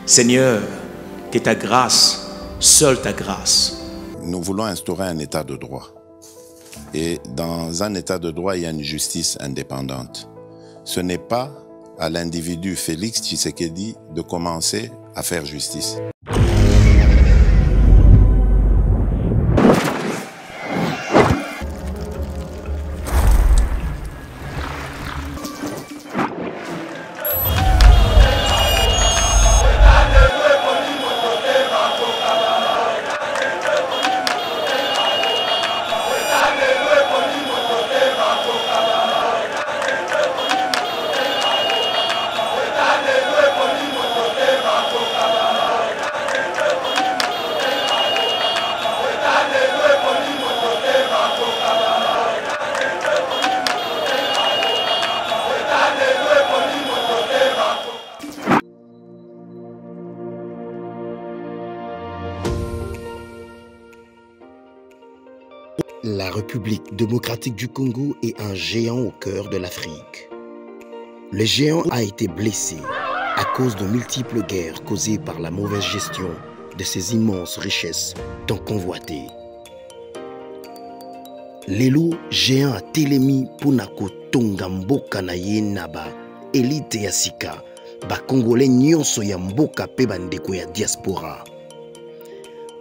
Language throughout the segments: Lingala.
Seigneur, que ta grâce, seule ta grâce. Nous voulons instaurer un état de droit. Et dans un état de droit, il y a une justice indépendante. Ce n'est pas à l'individu Félix Tshisekedi de commencer à faire justice. La République démocratique du Congo est un géant au cœur de l'Afrique. Le géant a été blessé à cause de multiples guerres causées par la mauvaise gestion de ses immenses richesses tant convoitées. Lelo géant a telemi punako tonga mboka na ye naba élite ya sika ba congolais nyonso ya mboka pe bandeko ya diaspora.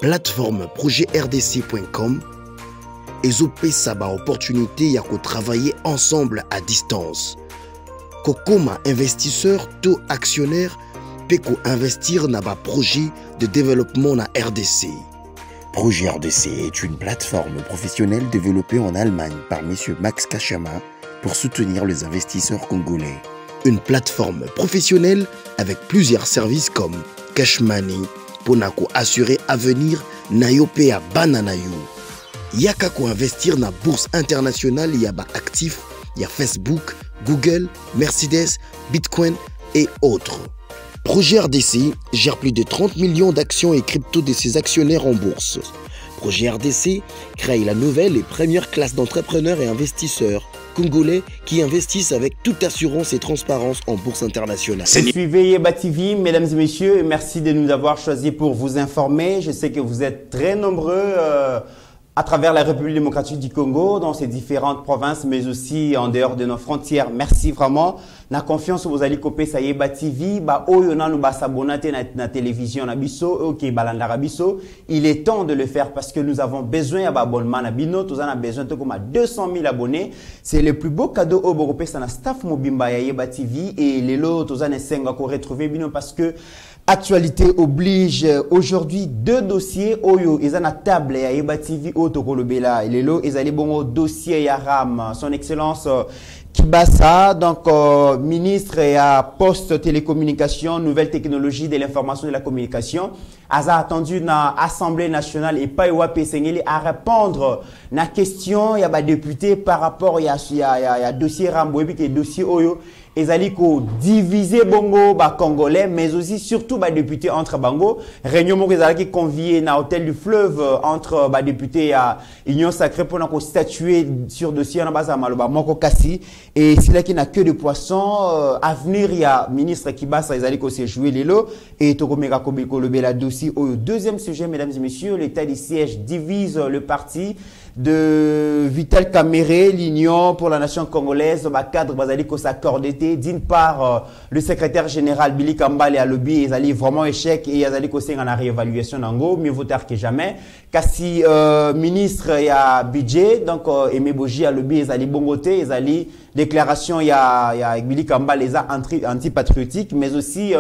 Plateforme projetrdc.com ezopesa ba opportunité ya ko travailler ensemble à distance. Kokoma investisseur to actionnaire pe ko investir na ba projet de développement na RDC. Projet RDC est une plateforme professionnelle développée en Allemagne par M. Max Kachama pour soutenir les investisseurs congolais. Une plateforme professionnelle avec plusieurs services comme Cash Money, Ponako assurer avenir Nayope à Bananayo. Yaka ko investir na bourse internationale yaba actifs, ya Facebook, Google, Mercedes, Bitcoin et autres. Projet RDC gère plus de 30 millions d'actions et crypto de ses actionnaires en bourse. Projet RDC crée la nouvelle et première classe d'entrepreneurs et investisseurs congolais qui investissent avec toute assurance et transparence en bourse internationale. Suivez Yeba TV, mesdames et messieurs, et merci de nous avoir choisis pour vous informer. Je sais que vous êtes très nombreux à travers la République démocratique du Congo, dans ses différentes provinces, mais aussi en dehors de nos frontières. Merci vraiment. Na confiance vous allez copier ça Yeba TV, ba oyona nous ba s'abonner na télévision na biso, ok balandara biso. Il est temps de le faire parce que nous avons besoin d'abonnement na bino, tous en a besoin de comme à 200 000 abonnés. C'est le plus beau cadeau au Européen, c'est un staff mobimba ya Yeba TV et les lots tous en esenga ko retrouver bino parce que actualité oblige. Aujourd'hui, deux dossiers oyo ils ont à table ya Yeba TV autokolobela et les lots ils allaient bon dossier Yaram son excellence Kibasa, donc ministre et à poste télécommunication, nouvelles technologies de l'information et de la communication, a attendu na Assemblée nationale et pas Iwape Sengeli à répondre na question ya ba député par rapport ya dossier Rambouebi qui est dossier Oyo. Ils allaient diviser Bongo ba Congolais, mais aussi surtout ba député entre Bango. Réunion mo qui convié na hôtel du fleuve entre ba député à Union Sacrée pour nous statuer sur dossier na base à Maloba Moko Kassi. Et c'est là qu'il n'a que de poissons. Avenir, il y a ministre Kibasa, ils allaient se jouer les lots. Et Tokomeka Kobiko le bel dossier. Au deuxième sujet, mesdames et messieurs, l'état du siège divise le parti de Vital Kamere, l'Union pour la nation congolaise, ma cadre Bazaliko s'accordait. D'une part, le secrétaire général Billy Kambale a lobby, ils allaient vraiment échec et ils allaient causer en réévaluation d'ango, mieux vaut tard que jamais. Kassi, ministre, il y a budget, donc Aimé Boji a lobby, ils allaient bongoter, ils allaient déclaration, il y a Billy Kambale, les a anti-patriotiques, mais aussi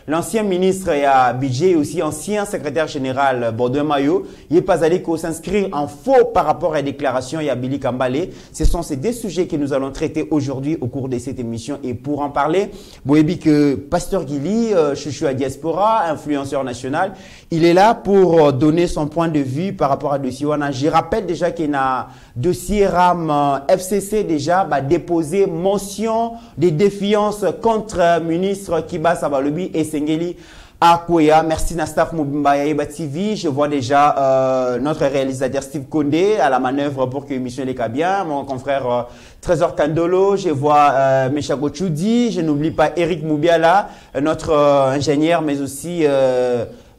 l'ancien ministre, il y a budget, et aussi ancien secrétaire général Bordeaux Mayo, il n'est pas allé s'inscrire en faux par rapport à la déclaration, il y a Billy Kambale. Ce sont ces deux sujets que nous allons traiter aujourd'hui au cours de cette émission. Et pour en parler, Boébi que Pasteur Guili, chouchou à diaspora, influenceur national, il est là pour donner son point de vue par rapport à dossier Wana. Je rappelle déjà qu'il y a un dossier RAM FCC déjà déposé motion de défiance contre ministre Kibasa Balobi et Sengeli Akoya. Merci Nastaf Mobimba Yaïba TV. Je vois déjà notre réalisateur Steve Kondé à la manœuvre pour que l'émission les bien. Mon confrère Trésor Kandolo. Je vois Meshako Choudi. Je n'oublie pas Eric Moubiala, notre ingénieur, mais aussi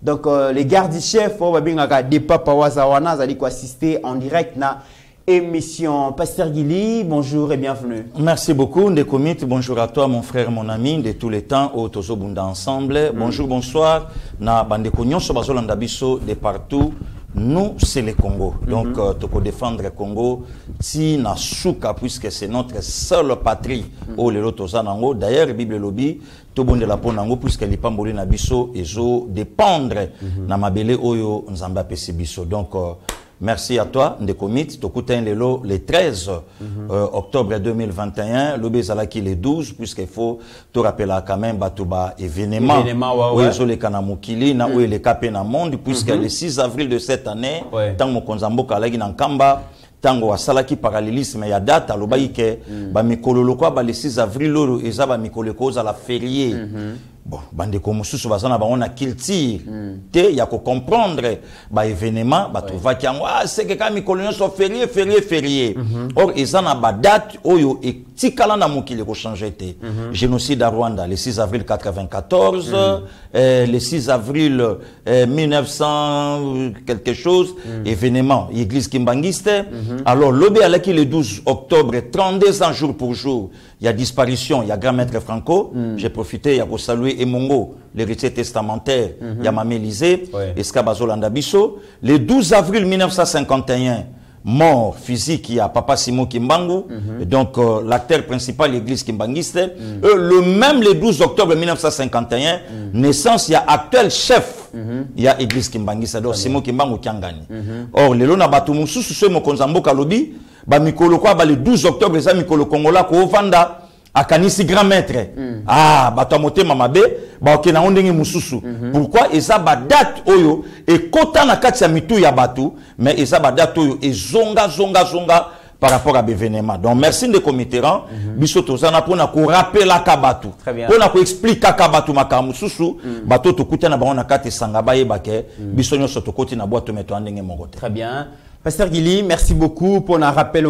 donc les gardes-chefs. On va bien des papas Wazawana, allez assister en direct na émission. Pasteur Guili, bonjour et bienvenue. Merci beaucoup, Ndekomit. Bonjour à toi, mon frère, mon ami, de tous les temps, au Tozo Bunda ensemble. Bonjour, bonsoir. Na Bandekonyon, Sobazolanda Bisso, de partout. Nous, c'est le Congo. Donc, toko défendre le Congo, si na souka, puisque c'est notre seule patrie, au Lelo Tozanango. D'ailleurs, Bible Lobby, Tobon de la Ponango, puisque les Pamboli na Bisso, ils ont dépendre, na Mabele Oyo, Nzamba Pesi Bisso. Donc, merci à toi, Ndekomit. Tokutain Lelo, le 13 octobre 2021, le Bezalaki le 12, puisqu'il faut te rappeler quand même Batouba événement. Où ils ont les Kanamukili, où ils les capés dans le monde, puisque le 6 avril de cette année, tant que Konzambo Kalagi Nankamba, tango asalaki parallélisme ya date alobai ke ba mikolo lokwa ba le 6 avril lolo eza ba mikolo koza la férié. Bon, bande ko mususu bazana ba on a culture te ya ko comprendre ba événement ba to va kiango c'est que quand mikolo so férié. Or ezana ba date oyo e tikala na mokili ko changer te. Génocide à Rwanda le 6 avril 94, le 6 avril 1900 quelque chose, événement église kimbangiste. Alors l'obé alaki le 12 octobre 32 ans jour pour jour, il y a disparition, il y a grand maître Franco, j'ai profité pour saluer Emongo, l'héritier testamentaire, il y a Mamé Lisée, Escabazolanda Bisso. Le 12 avril 1951, mort physique, il y a Papa Simon Kimbangu, donc l'acteur principal de l'église kimbangiste. Le 12 octobre 1951, naissance, il y a actuel chef, il y a l'église kimbangiste, donc Simon Kimbangu Kiangani. Or, le lona batumusu, ce mo konzambo kalobi, ba mikolo kwa ba le 12 octobre, ça mikolo kongola ko vanda. Akanisi grand maître. Bato amote mamabe, ba okena ondenge mususu. Pourquoi eza ba date oyo e kota na kati ya mitu ya batu, mais eza ba date oyo e zonga par rapport à l'événement. Donc merci de committeran, biso tozana pona ko rappeler la kabatu. Pona ko expliquer kabatu makamususu, bato to kutana ba on na kati sanga ba yebake, biso nyoso to koti na boîte meto andenge mongote. Très bien. Pasteur Guili, merci beaucoup pour nous rappeler,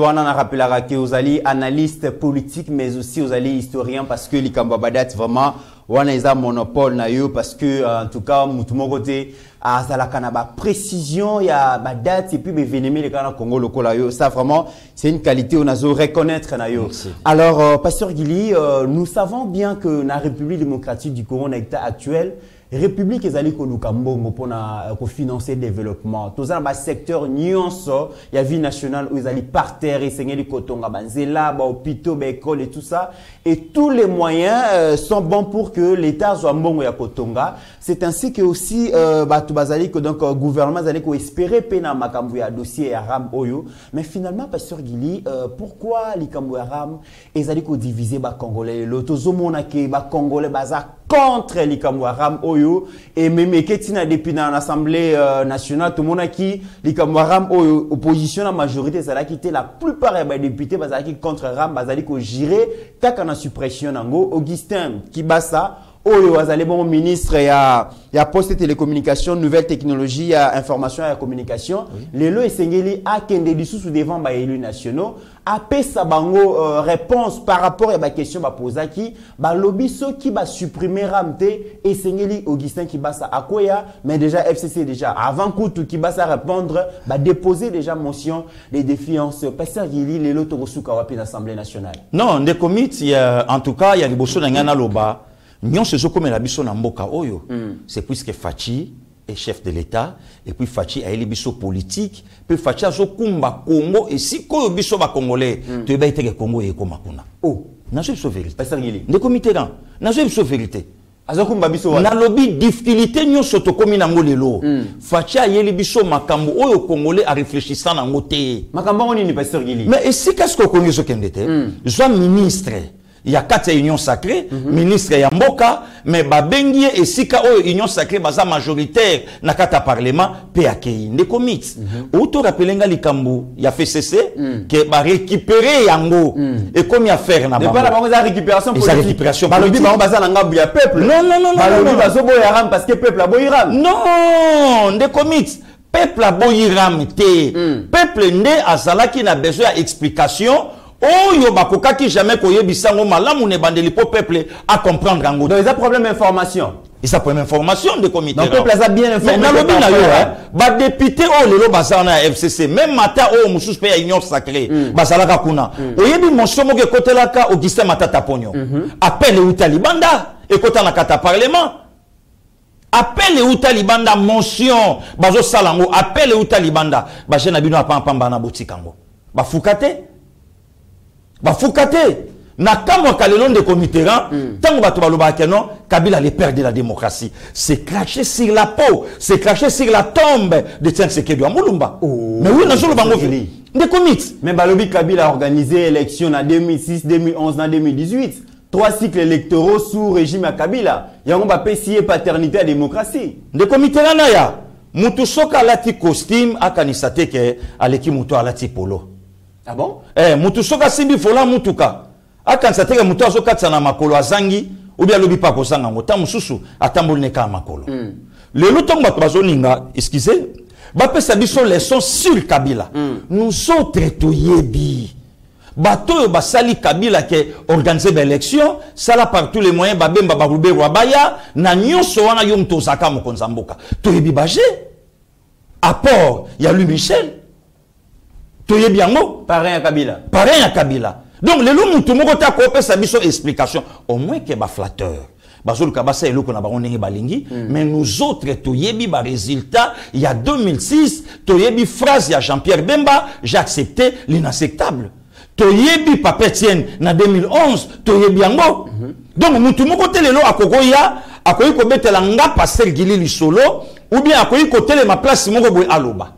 aux alliés analystes politiques, mais aussi aux alliés historiens, parce que les Kambabadat, vraiment, on a un monopole, parce que, en tout cas, tout mon côté, à Zalakanaba, précision, il y a des dates, et puis, l'événement, les Congo, le ça, vraiment, c'est une qualité, on a besoin de reconnaître, Alors, Pasteur Guili, nous savons bien que la République démocratique du Congo, dans l'état actuel, République est allée pour financer le développement. Tout ça, dans le secteur nuance, il y a vie nationale où ils allaient par terre, et saigner les cotonga, banzela, hôpitaux, écoles et tout ça. Et tous les moyens sont bons pour que l'État soit bon à Kotonga. C'est ainsi que aussi, le gouvernement allait espérer pena makambu ya dossier Aram Oyo. Mais finalement, Pasteur Guili, pourquoi les Kambu Aram, ils allaient diviser les Congolais? L'autre que les Congolais contre les Kambu Aram Oyo. Et même Ketina depuis dans l'Assemblée nationale, tout le monde a qui les Kambu Aram Oyo, opposition, la majorité, ça a quitté la plupart des députés, qui contre Ram, ils allaient gérer, la suppression nango. Augustin Kibasa, Oyo azali bon ministre ya poste télécommunication, nouvelles technologies, information et communication. Lelo esengeli a kende dissous devant ba élus nationaux. Apé sabango réponse par rapport à la question ba posaki, ba lobiso qui ba supprimer ramte esengeli Augustin Kibasa akoya, mais déjà FCC déjà avant Koutou Kibasa répondre, ba déposer déjà motion les défiances. Pasteur Guili lelo tokosuka wapi l'Assemblée nationale. Non, des comités en tout cas, il y a des bosso d'angana loba. Nyon se comme la biso na mboka oyo. C'est puisque Fachi est chef de l'État et puis Fachi a éli biso politique, puis Fachi a zo kumba Congo et si ko biso ba congolais, tu ba été Congo et comme kuna. Oh, na je biso vérité. Pasteur Guili. De comité là, na je biso vérité. Azokumba biso na lobby difficulté nyon soto komi na ngolelo. Fachi a éli biso makambo oyo congolais a réfléchissant na ngote. Makambo oni ni Pasteur Guili. Mais et si qu'est-ce qu'on connaît ce kendete? Joa ministre il y a 4 unions sacrées, ministre ya mboka, mais babengi et sika o union sacrée baza majoritaire na kata parlement pe akei ne commit. Auto rappelenga likambo ya FCC que ba récupérer yango et comme ya faire na bango. Pas la bango za récupération politique. Récupération politique. Balobi baza na ngabu ya peuple. Non. Balobi bazo boyaram parce que peuple a boyiram. Non, ne commit. Peuple a boyiram te. Peuple ne azalaki na besoin d'explication. Oh, yo bakokaki jamais koyebisango malamu ne bandeli po peuple à comprendre ango. Donc, ils ont problème d'information. Ils ont problème d'information de comité. Donc, le peuple a bien informé. Mais dans le bina yo, ba député oh lelo bazana FCC, même matin oh mususu pe ya union sacrée, bazalaka kuna. Oyebi monsomo ke kotelaka Augustin Matata Ponyo. Appelle le Talibanda et kota na kata parlement. Appelle le Talibanda motion, bazo salango, appelle le Talibanda. Ba jena bino apamba na botikango. Ba fukate Bafukate na kamwa kalelon de comiteran tango bato baloba kenon Kabila les pères de la démocratie c'est craché sur la peau, c'est craché sur la tombe de Tshisekedi Mulumba. Mais oui na solo bango fili de comités. Mais balobi Kabila a organisé élection en 2006, 2011 en 2018. 3 cycles électoraux sous régime à Kabila. Yango ba pesier paternité à démocratie. De comiteran na ya mutu soka lati costume akanisate ke aleki mutu alati polo. Ah bon? Mutu soka simbi fola mutuka. Akansa teke mutu azo katsa na makolo azangi ou bien lobi pa kosanga ngota mususu atamboli neka makolo. Le luton bato bazoninga, excusez, ba pesa biso leçon sur Kabila. Nous autres toyebi. Bato yo basali Kabila ke organiser l'élection, sala par tous les moyens babemba barube wabaya na nyonso wana yo mtozaka mokonza mboka. Toyebi baje. Apport, il y a Louis Michel. Toye biango pareil à Kabila. Pareil à Kabila. Donc les loups tout monde ta coopé sa biso explication au moins que ba flatteur. Bazol kabasa eloko na bango ndenge balingi mais nous autres toyebi ba résultat il y a 2006 toyebi phrase ya Jean-Pierre Bemba j'ai accepté l'inacceptable. Toyebi Papa Etienne na 2011 toyebi yango. Donc mutu moko te lelo akokoya akoyi ko betela nga passer gili lisolo ou bien akoyi ko tele ma place moko boy aloba.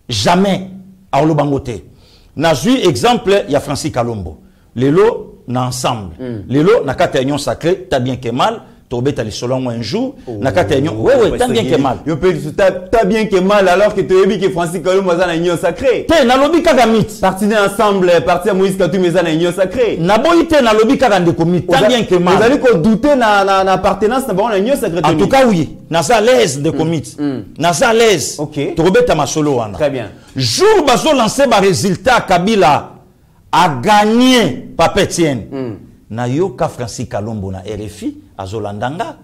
Jamais à Olobangote. Na vu exemple, il y a Francis Kalombo. Lelo, na ensemble. Lelo, na kata union sacrée, t'as bien que mal. T'obé t'as les solons un jour. Na kata union, ouais, t'as bien que mal. T'as bien que mal alors que tu as vu que Francis Kalombo a une union sacrée. T'es na lobi kagamit. Parti ensemble, parti à Moïse Katou mais a une union sacrée. Na boïté na lobi kagande komit. T'as bien que mal. Vous allez qu'on douter na appartenance na bon union sacrée. En tout cas oui. Na sa l'aise de komit. Na sa l'aise. OK. T'obé t'as ma solo wana. Très bien. Jour bazo lancer ba résultat Kabila a gagné Papa Etienne. Na yoka Francis Kalombo na RFI azolandanga.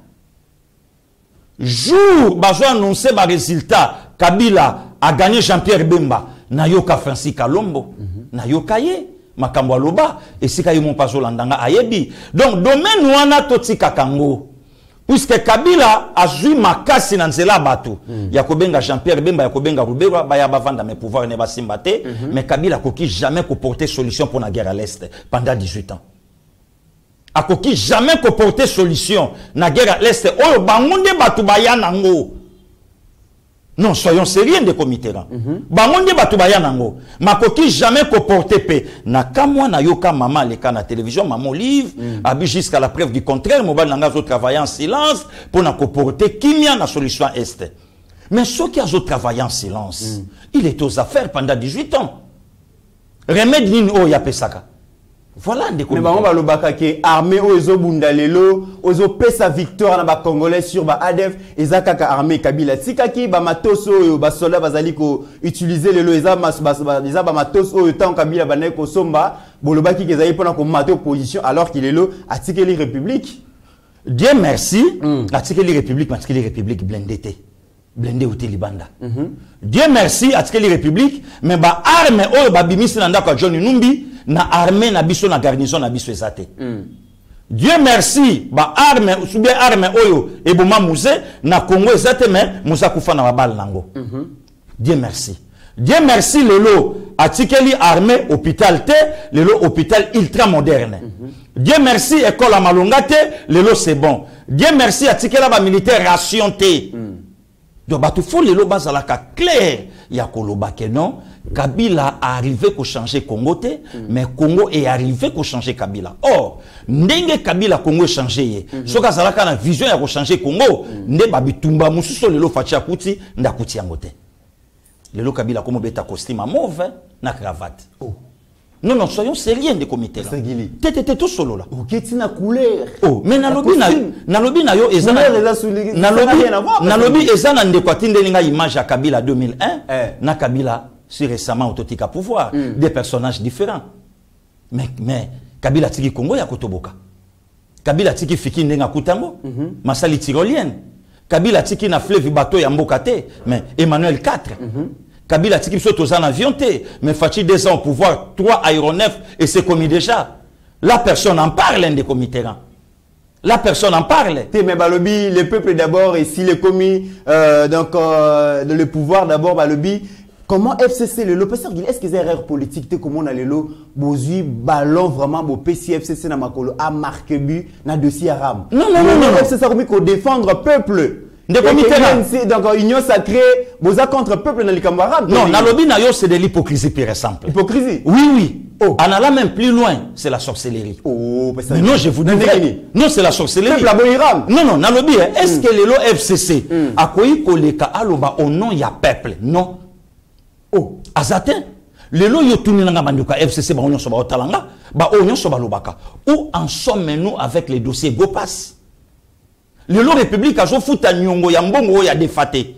Jour bazo annoncer ba résultat Kabila a gagné Jean-Pierre Bemba na yoka Francis Kalombo. Na yoka ye makambo aloba et sika yo mon pazolandanga ayebi. Donc domaine wana totika kango. Puisque Kabila a joué makasi na nzela bato. Yakobenga Jean-Pierre Bemba, Yakobenga Rubera, baya bavanda mes pouvoirs ne basimbate, mais Kabila koki jamais porter solution pour la guerre à l'Est pendant 18 ans. A koki jamais porter solution na guerre à l'Est. Oh, bangonde batu baya nango. Non, soyons sérieux de comité là. Bangonde batu baya nango. Makoki jamais porter paix. Na kamwa na yoka mama leka na télévision, maman livre, abi jusqu'à la preuve du contraire, mobile nanga zo travailler en silence pour na porter kimia na solution est. Mais ceux qui ont travaillé en silence, il est aux affaires pendant 18 ans. Remède nini o ya pesaka. Voilà des mais on va le bakake armée ozo bundalelo ozo pesa victoire na ba congolais sur ba ADF ezakaka armée Kabila tikaki ba matos oyo ba soldat bazali ko utiliser lelo eza ba matos oyo tant Kabila banaye ko somba bolobaki kezali pona ko mater opposition alors qu'il est là atikeli république. Dieu merci atikeli république parce que les républiques blindées blindé au Libanda. Dieu merci atikeli république mais ba arme oyo ba bimisi na ndako John Numbi na armée na biso na garnison na biso ezate. Dieu merci ba arme ou bien arme oyo eboma musée na Congo ezate mais musa kufa na babal nango. Dieu merci. Dieu merci lelo atikeli armée hôpital te lelo hôpital ultra moderne. Dieu merci école à Malonga te lelo c'est bon. Dieu merci atikela ba militaire ration te. Donc, il faut les lobas à la clair. il y a Koloba que non, Kabila a arrivé pour changer Congo, mais Congo est arrivé pour changer Kabila. Or, ndenge Kabila Congo est changé, ce que ça a vision pour changer Congo, ne babitumba mususo lelo fatia kuti ndakuti yangote. Lelo Kabila comme beta costume à mauve na cravate. Oh. Non, non, soyons sérieux de comité là. T'étais tout solo là. Ok, tu n'as couleur. Oh, mais nalobi na yo ezana. Nalobi ezana ndekwati ndelinga image à Kabila 2001. Na Kabila si récemment autotika pouvoir. Des personnages différents. Mais Kabila tiki Congo ya kotoboka. Kabila tiki fiki ndenga kutango. Masali tyrolienne. Kabila tiki na fleuve bateau ya mbokate. Mais Emmanuel 4. Kabila tiki biso toza na avion te, mais Fachi 2 ans au pouvoir, 3 aéronefs et c'est commis déjà. La personne en parle, un des comités. La personne en parle. Mais balobi, le peuple d'abord et si les commis le pouvoir d'abord balobi. Comment FCC le professeur est-ce que c'est erreur politique comment on a le lot bozui ballon vraiment beau PCFCC na makolo a marqué but na dossier aram. Non. FCC a commis qu'on défendre peuple. Donc, union sacrée, vous êtes contre le peuple dans les camarades. Non, Nalobi Nayo, c'est de l'hypocrisie pure et simple. Hypocrisie? Oui. Oh. En allant même plus loin, c'est la sorcellerie. Oh, mais non, je vous dis. Non, c'est la sorcellerie. Non, Nalobi, est-ce que le FCC a quoi koleka aloba au nom ya peuple? Non. Oh, azatin. Le lo yotuni nanga banduka FCC ba onyo soba otalanga, ba onyo soba lobaka. Où en sommes-nous avec les dossiers Gopas? Le lot République a joué foot à Nyongo, Yambongo, il y a des fatés.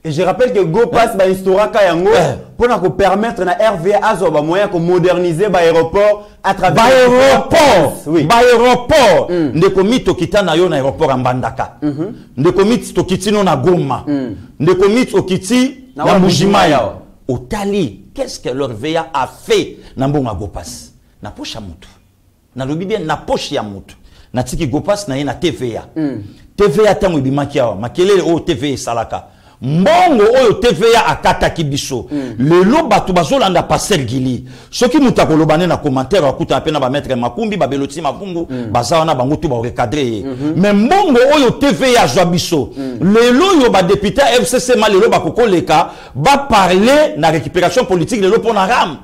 Et je rappelle que Go passe par l'histoire Yango pour nous permettre à RVA à moyen de moderniser l'aéroport à travers l'aéroport. Oui. L'aéroport. Ne commis Tokita na yon aéroport en Bandaka. Ne commis Tokitino na Goma. Ne commis Tokiti na Mujimaya. Au Tali, qu'est-ce que leur VA a fait na Mbonga Go passe? Na poche à Moutou. Na lobi bien na poche à Moutou. Natiki Gopas na yena TVA. TVA tango ibimaki awa. Makelele o TVA salaka. Mbongo oyo TVA akata kibiso. Lelo batu bazolanda passer gili. Soki mutako lobane na commentaire akuta apena ba mettre makumbi ba beloti makungu bazawa na bango tu ba recadrer. Mais mbongo oyo TVA zwa biso. Lelo yo ba député FCC ma lelo ba kokoleka ba parler na récupération politique lelo pona ram.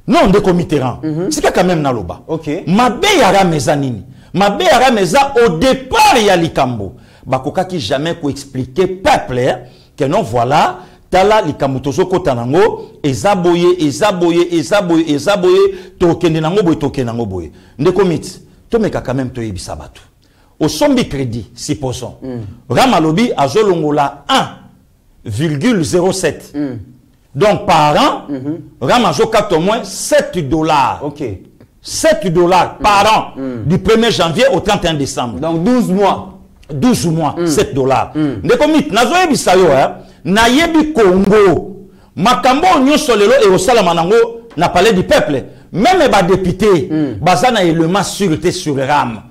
Non, de comité rang. C'est quand même naloba. OK. Mabe yara meza nini? Mabe yara meza au départ ya likambo. Bakoka qui jamais ko expliquer peuple que non voilà tala likambo tozo kota nango ezaboye tokende nango boye. Nde comité. To meka quand même to yebisa batu. Au sombi crédit supposons. Ramalobi azolongola 1,07. Donc par an, Ramazo capte au moins $7. Ok. $7 par an, du 1er janvier au 31 décembre. Donc 12 mois. 12 mois, $7. Ndekomit, nazo yebi sayo, na yebi Congo, makambo nyonso lelo et au salamanango, na palais du peuple, même ba député, bazana élément sûreté sur RAM.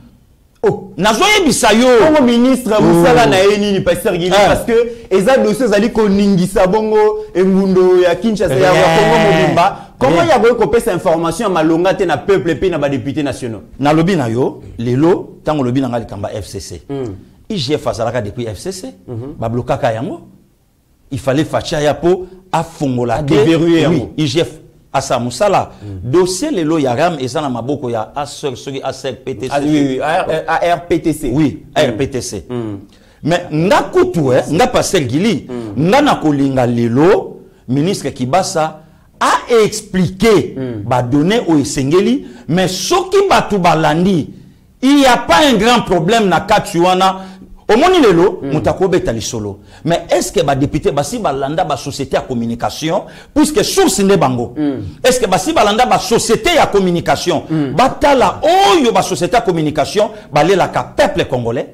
Oh, nazo yebisa yo comme ministre musala na eni ni pasteur Guili parce que eza dossier zali ko ningisa bongo engundo ya Kinshasa ya Congo mobimba comment ya ko pesa information malonga te na peuple pe na ba députés nationaux na lobi na yo lelo tango lobi na ngali kamba FCC IGF azalaka depuis FCC ba blokaka yango il fallait facha ya po afongola déverrouiller yango IGF Asa Moussala, dossier le lo yaram et ça na maboko ya ARPTC. Ah oui, ARPTC. Oui, ARPTC. Mais nga kutu nga passer Gili, nga na kolinga lelo ministre Kibasa a expliqué ba donner au Esengeli, mais soki batu balandi, il y a pas un grand problème na Katuana. Au moni lelo, mutako betali solo. Mais est-ce que ba député basi balanda ba société à communication puisque source ne bango. Est-ce que basi balanda ba société à communication batala oyo ba société à communication balela ka peuple congolais.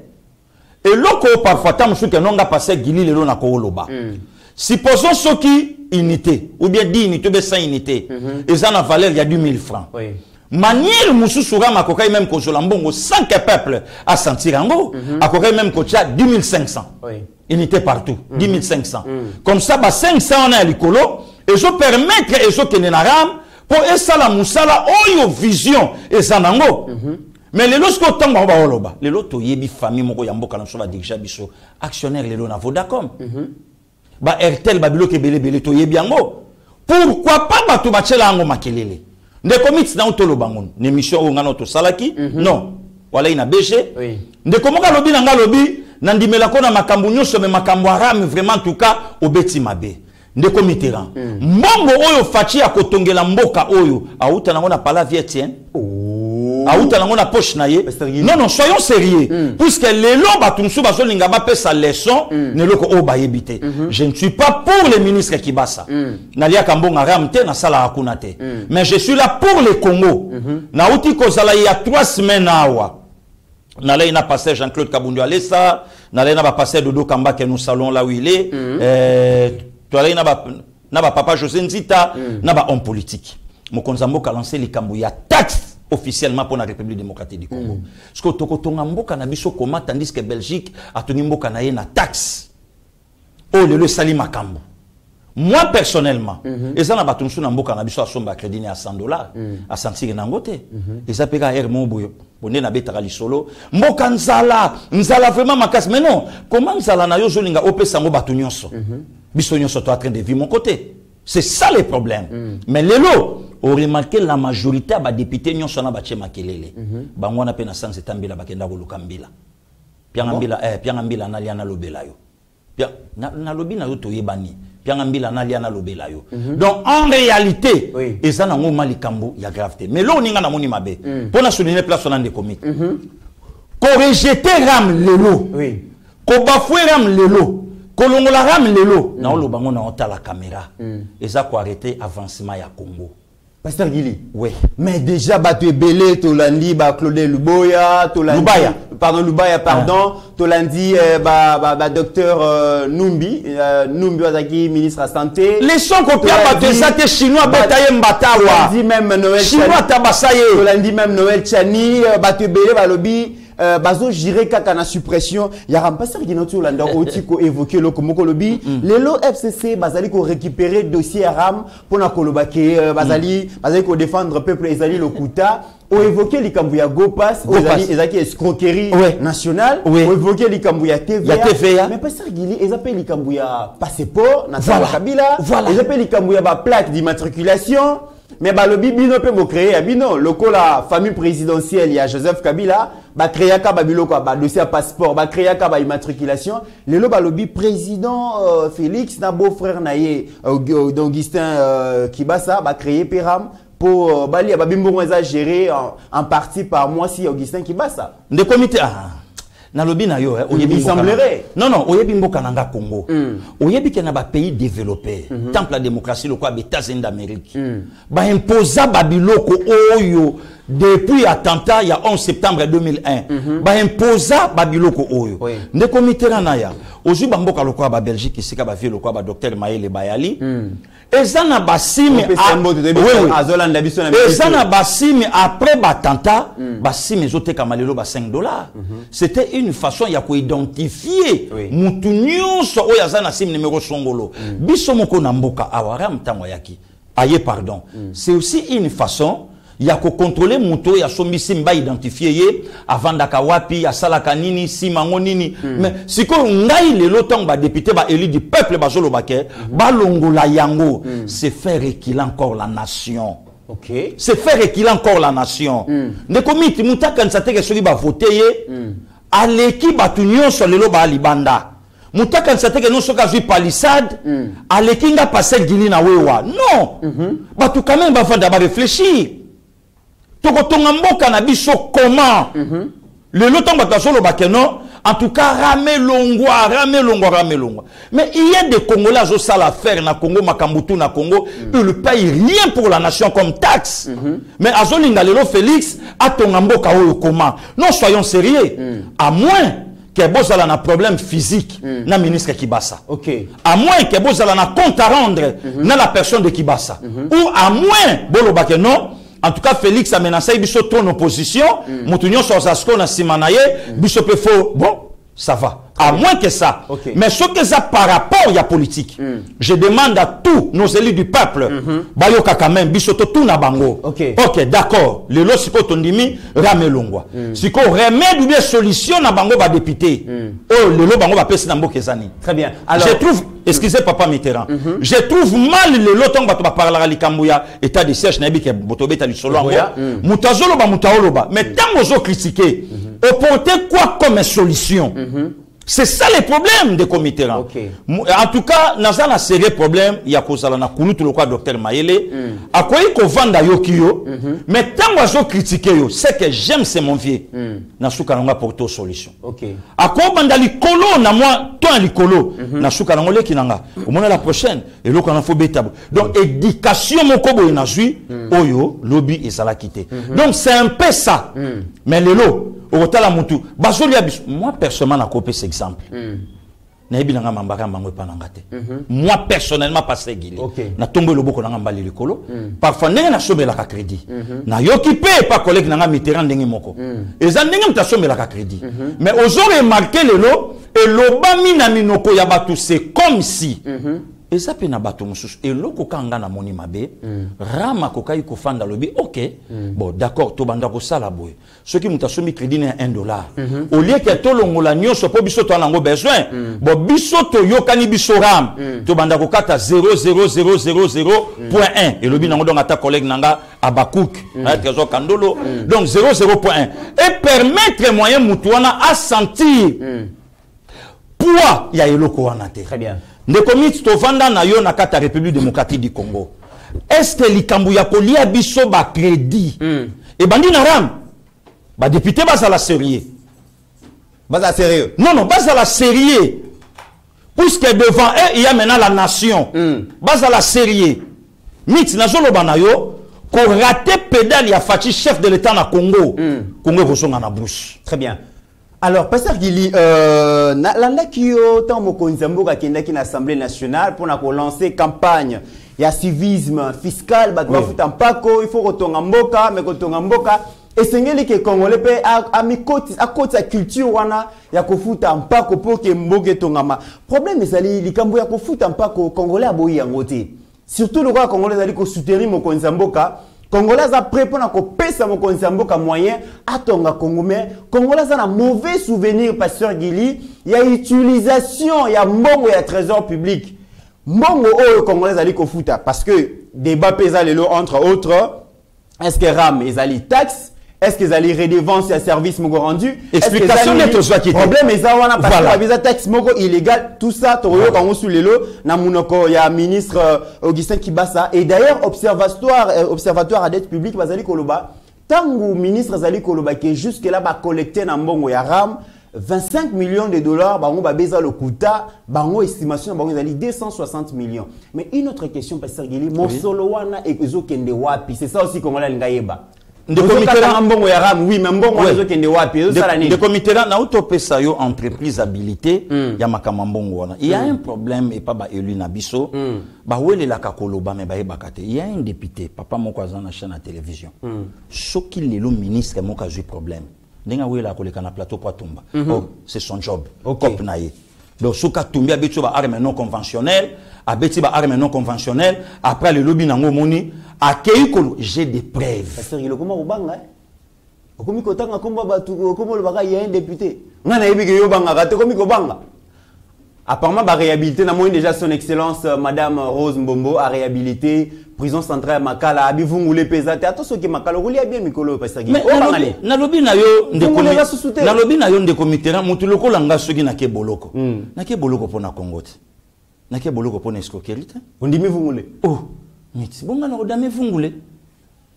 Et loko parfois tam sou que nonga passer Gili lelo na ko loba. Supposons ceux qui unité ou bien 10 unités ou 5 unités. Et ça na valeur il y a 10 000 francs. Oui. Manière Moussousoura Makokai même ko Jolambongo sans que peuple a senti rango a Kokai même ko 10 500 unité partout 10 500 comme ça ba 500 on a likolo et je permettre et je kenenaram pour esa la musala oyo vision et sanango mais les lorsque tango ba oloba les loto yebi famille moko ya mboka na so ba dirija biso actionnaire les lo na Vodacom ba RTL babilo ke belé to yebiango. Pourquoi pas batu bachela ngo makelele? Ndeko miti na utolo bangon. N'émission o ngano to salaki? Non. Wala ina BG. Oui. Ndeko moka lobi na nga lobi nandimela ko na makambo nyonso me makambo haram vraiment en tout cas obeti mabe. Ndeko Mitterrand. Mbongo oyo fachi ya kotongela mboka oyo auta nango na pala vietien. Auta nango na poche na ye. Non non, soyons sérieux. Puisque les lois batumsu bazolinga ba pesa leçon ne loko o ba yebite. Je ne suis pas pour les ministres qui basa. Nalia kambonga ramte na sala hakuna te. Mais je suis là pour le Congo. Na uti kozala il y a 3 semaines awa. Nala ina passé Jean-Claude Kabundu Alessa, nala ina ba passé Dodo Kamba que nous salons là où il est. Toi là na ba papa José Nzita, na ba homme politique. Mokonza Mboka lancé les kambu ya taxe officiellement pour la République démocratique du Congo. Parce que tokotonga mboka na biso koma tandis que Belgique a tenu mboka na ye na taxe. Oh le sali makambo. Moi personnellement, et ça na batumsu na mboka na biso asomba crédit à $100 à sentir na ngote. Et ça pega hermo boyo. Bonne na betara lisolo. Mboka nzala vraiment makas mais non, comment nzala na yo zolinga opesa ngo batu nyonso. Biso nyonso to en train de vivre mon côté. C'est ça le problème. Mais lelo on remarque la majorité des députés nyonso na bache makelele. Bango na pena sans etambila bakenda ko lukambila. Piangambila na liana lobela yo. Na lobi na yo to yebani. Piangambila na liana lobela yo. Donc en réalité, et ça na ngoma likambo ya gravité. Mais là on ninga na moni mabe. Pour na souligner place on des comités. Ko rejeter ram lelo. Oui. Ko bafouer ram lelo. Ko longola ram lelo. Na lo bango na ota la caméra. Et ça ko arrêter avancement ya Congo. Pasteur Gili. Oui. Mais déjà, tu belé, Tolandi, Claude Luboya, Tolandi. Pardon. Tolandi, docteur Numbi, Numbi Wazaki, ministre de la Santé. Les sons copiés par des chinois, Bataye Mbatawa. Tolandi même Noël Chani. Chinois Tabasaye. Tolandi même Noël Chani, tu belé, Balobi. Bazo jire kaka na suppression ya rampasser qui notu landa otiko évoquer le komoko lobi lelo FCC bazali ko récupérer dossier ram pour na koloba ke bazali ko défendre peuple ezali le kuta o évoquer likambu ya Gopas ezaki escroquerie nationale o évoquer likambu ya TVA mais passer Gili ezapé likambu ya passeport na Kabila ezapé likambu ya ba plaque d'immatriculation. Mais balobi bino pe mo créer bino loko la famille présidentielle il y a Joseph Kabila ba créer ka babilo ko ba dossier passeport ba créer ka ba immatriculation lelo balobi président Félix na beau-frère naye d'Augustin Kibasa ba créer Péram pour bali babimbo ngeza gérer en partie par moi si Augustin Kibasa de comité na lobi na yo il semblerait non oyebi mboka nanga Congo oyebi ke na ba pays développé temple la démocratie le quoi États-Unis d'Amérique ba imposa babiloko oyo depuis attentat il y a 11 septembre 2001 ba imposa babiloko oyo nde comité na ya ozu ba mboka le quoi ba Belgique ici ka ba vie le quoi ba docteur Maël Bayali ezana basimi ezana basimi après batanta basimi zote kamalelo ba $5 c'était une façon ya ko identifier mutu nyonso oyo azana sim numéro songolo biso moko na mboka awara mtango yaki aye pardon c'est aussi une façon ya ko contrôler mutu ya sombi simba identifier ye avant dakawapi ya salaka nini simango nini mais siko ngai lelo tang ba député ba élu du peuple bazolo bake ba longola yango c'est faire équiler encore la nation. OK, c'est faire équiler encore la nation. Ne komiti mutaka nsateke soki ba voter ye aleki batu nyonso lelo ba libanda mutaka nsateke non soka zui palissade aleki nga passer Gili na wewa non batu quand même ba fanda ba réfléchir. Tokotonga mboka na biso comment le loton bakasolo bakeno en tout cas rame longwa mais il y a des Congolais zo sala faire na Congo makambutu na Congo ils ne payent rien pour la nation comme taxe mais azolinga lelo Félix atonga mboka oyo comment non soyons sérieux à moins que bozala na problème physique na ministre Kibasa. OK, à moins que bozala na compte à rendre na la personne de Kibasa ou à moins bolo bakeno. En tout cas, Félix a menacé biso ton opposition. Moutounion sur Zasko na Simanaye. Biso pe faux. Bon, ça va. À moins que ça. Okay. Mais ce que ça par rapport à la politique, je demande à tous nos élus du peuple, Bayo Kakamen, Bisoto, tout na bango. Ok, d'accord. Le lot, si tu dis, Ramelongwa. Si tu remède ou bien solution na bango, ba député. Oh, le lot, bango, va passer dans Bokezani. Très bien. Alors, je trouve, excusez papa Mitterrand, je trouve mal le lot, on va parler à l'Ikambouya, état de siège, nabi, qui est botobé, du solo. Moutazolo, ba, moutaoloba. Mais tant que vous critiquez, apportez quoi comme solution? C'est ça le problème des comités. Okay. En tout cas, dans un sérieux problème, il y a cause à la coulou tout le quoi docteur Mayele. À quoi il faut vendre yokio, mais tant que je critique yo, c'est que j'aime c'est mon vieux. Na souka nga porter solution. OK. À quoi bandali kolo na moi toi li kolo na souka ngole kinanga. Au moins la prochaine et lo kana faut betabo. Donc éducation moko boy na zui oyo lobby et ça la quitter. Donc c'est un peu ça. Mais le lot moi personnellement na copé cet exemple. Moi personnellement passé guili. Na tombé le boko na ngambali likolo. Parfois ndenge na sombe la crédit. Na yokipe pas collègue na Mitterrand ndenge moko. Eza ndenge mta sombe la crédit. Mais aujourd'hui remarqué le lot et lobami na minoko ya batu c'est comme si et ça peut na bato mususu et loko kanga na moni mabe rama kokai ko fanda lobi OK bon d'accord to banda ko sala boy ceux qui mutasomi crédit na $1 au lieu que to longola nyonso po biso to nango besoin bon biso to yokani biso ram to banda ko kata 0,0000.1 et lobi nango donc ata collègue nanga abakouk trésor kandolo donc 0,0.1 et permettre moyen mutuana à sentir poids ya eloko wana te. Très bien. Ne komit to vanda na yo na kata République démocratique du Congo. Est-ce que likambu ya kolia biso ba crédit et bandi na ram ba député ba la sérieux. Ba sérieux. Non, ba la sérieux. Puisque devant eux il y a maintenant la nation. Ba la sérieux. Mit na zolo banayo ko raté pédale ya Fachi chef de l'état na Congo. Congo kosonga na bouche. Très bien. Alors, Pasteur Gili, l'année qui est tant Mokonzambo qui est dans l'Assemblée nationale pour lancer campagne, il y a civisme fiscal, il faut retourner en Mboka, mais retourner en Mboka. Et c'est ce que les Congolais à côté de culture, il y a un pako pour que Mboka tongama. Problème c'est les Cambouya ko fout un pako Congolais à boyi en côté. Surtout le roi Congolais a soutenir Mokonzamboka. Congolais a prêt pour pesa Mokonzamboka moyen atonga Congolais. Congolais a un mauvais souvenir, Pasteur Gili. Il y a utilisation, il y a mbongo, il y a trésor public. Mbongo au Congolais a dit qu'on fout parce que débat pesa lelo entre autres. Est-ce que RAM ils allaient taxe? Est-ce qu'ils allaient redevance à service mogo rendu? Explication n'est tout ça qui problème est ça parce que la visa taxe mogo illégal tout ça toroyo quand on sous les lots na munoko il y a ministre Augustin Kibasa et d'ailleurs observatoire à dette publique bazali koloba tangu ministre zali koloba qui jusque là ba collecter na mbongo ya RAM 25 millions de dollars bango ba beza le kuta bango estimation bango zali 260 millions. Mais une autre question Pasteur Gili mon solo wana ezo kende wapi? C'est ça aussi Congolais ngayeba. De comité mbongo ya ram oui mais mbongo ezo kende wapi ezo sala nini de comité na autopesa yo entreprise habilité ya makama mbongo wana il y a un problème et pas ba élu na biso ba wele la kakoloba mais ba ebakate il y a un député papa moko azana chaîne à télévision soki lelo ministre moko azui problème ndenga wela koleka na plateau pour tomba oh c'est son job cop na ye donc soka tumbi abetu ba arme non conventionnelle abeti ba arme non conventionnelle après le lobby nango moni akei j'ai des preuves. Parce que le comment obanga okomi kotanga komba batu komo le baka il y a un député ngana yebi ke yo banga kate komi ko banga apparemment ba réhabilité na moyen déjà son excellence madame Rose Mbombo a réhabilité prison centrale Makala abivungule pesate attention ke Makala roli a bien mikolo parce que na lobi na yo nde comité na mutu lokola nga soki na ke boloko na ke boloko pona Congo te na ke boloko pona escroquerie te ondimi vungule oh miti bonga na odame vungule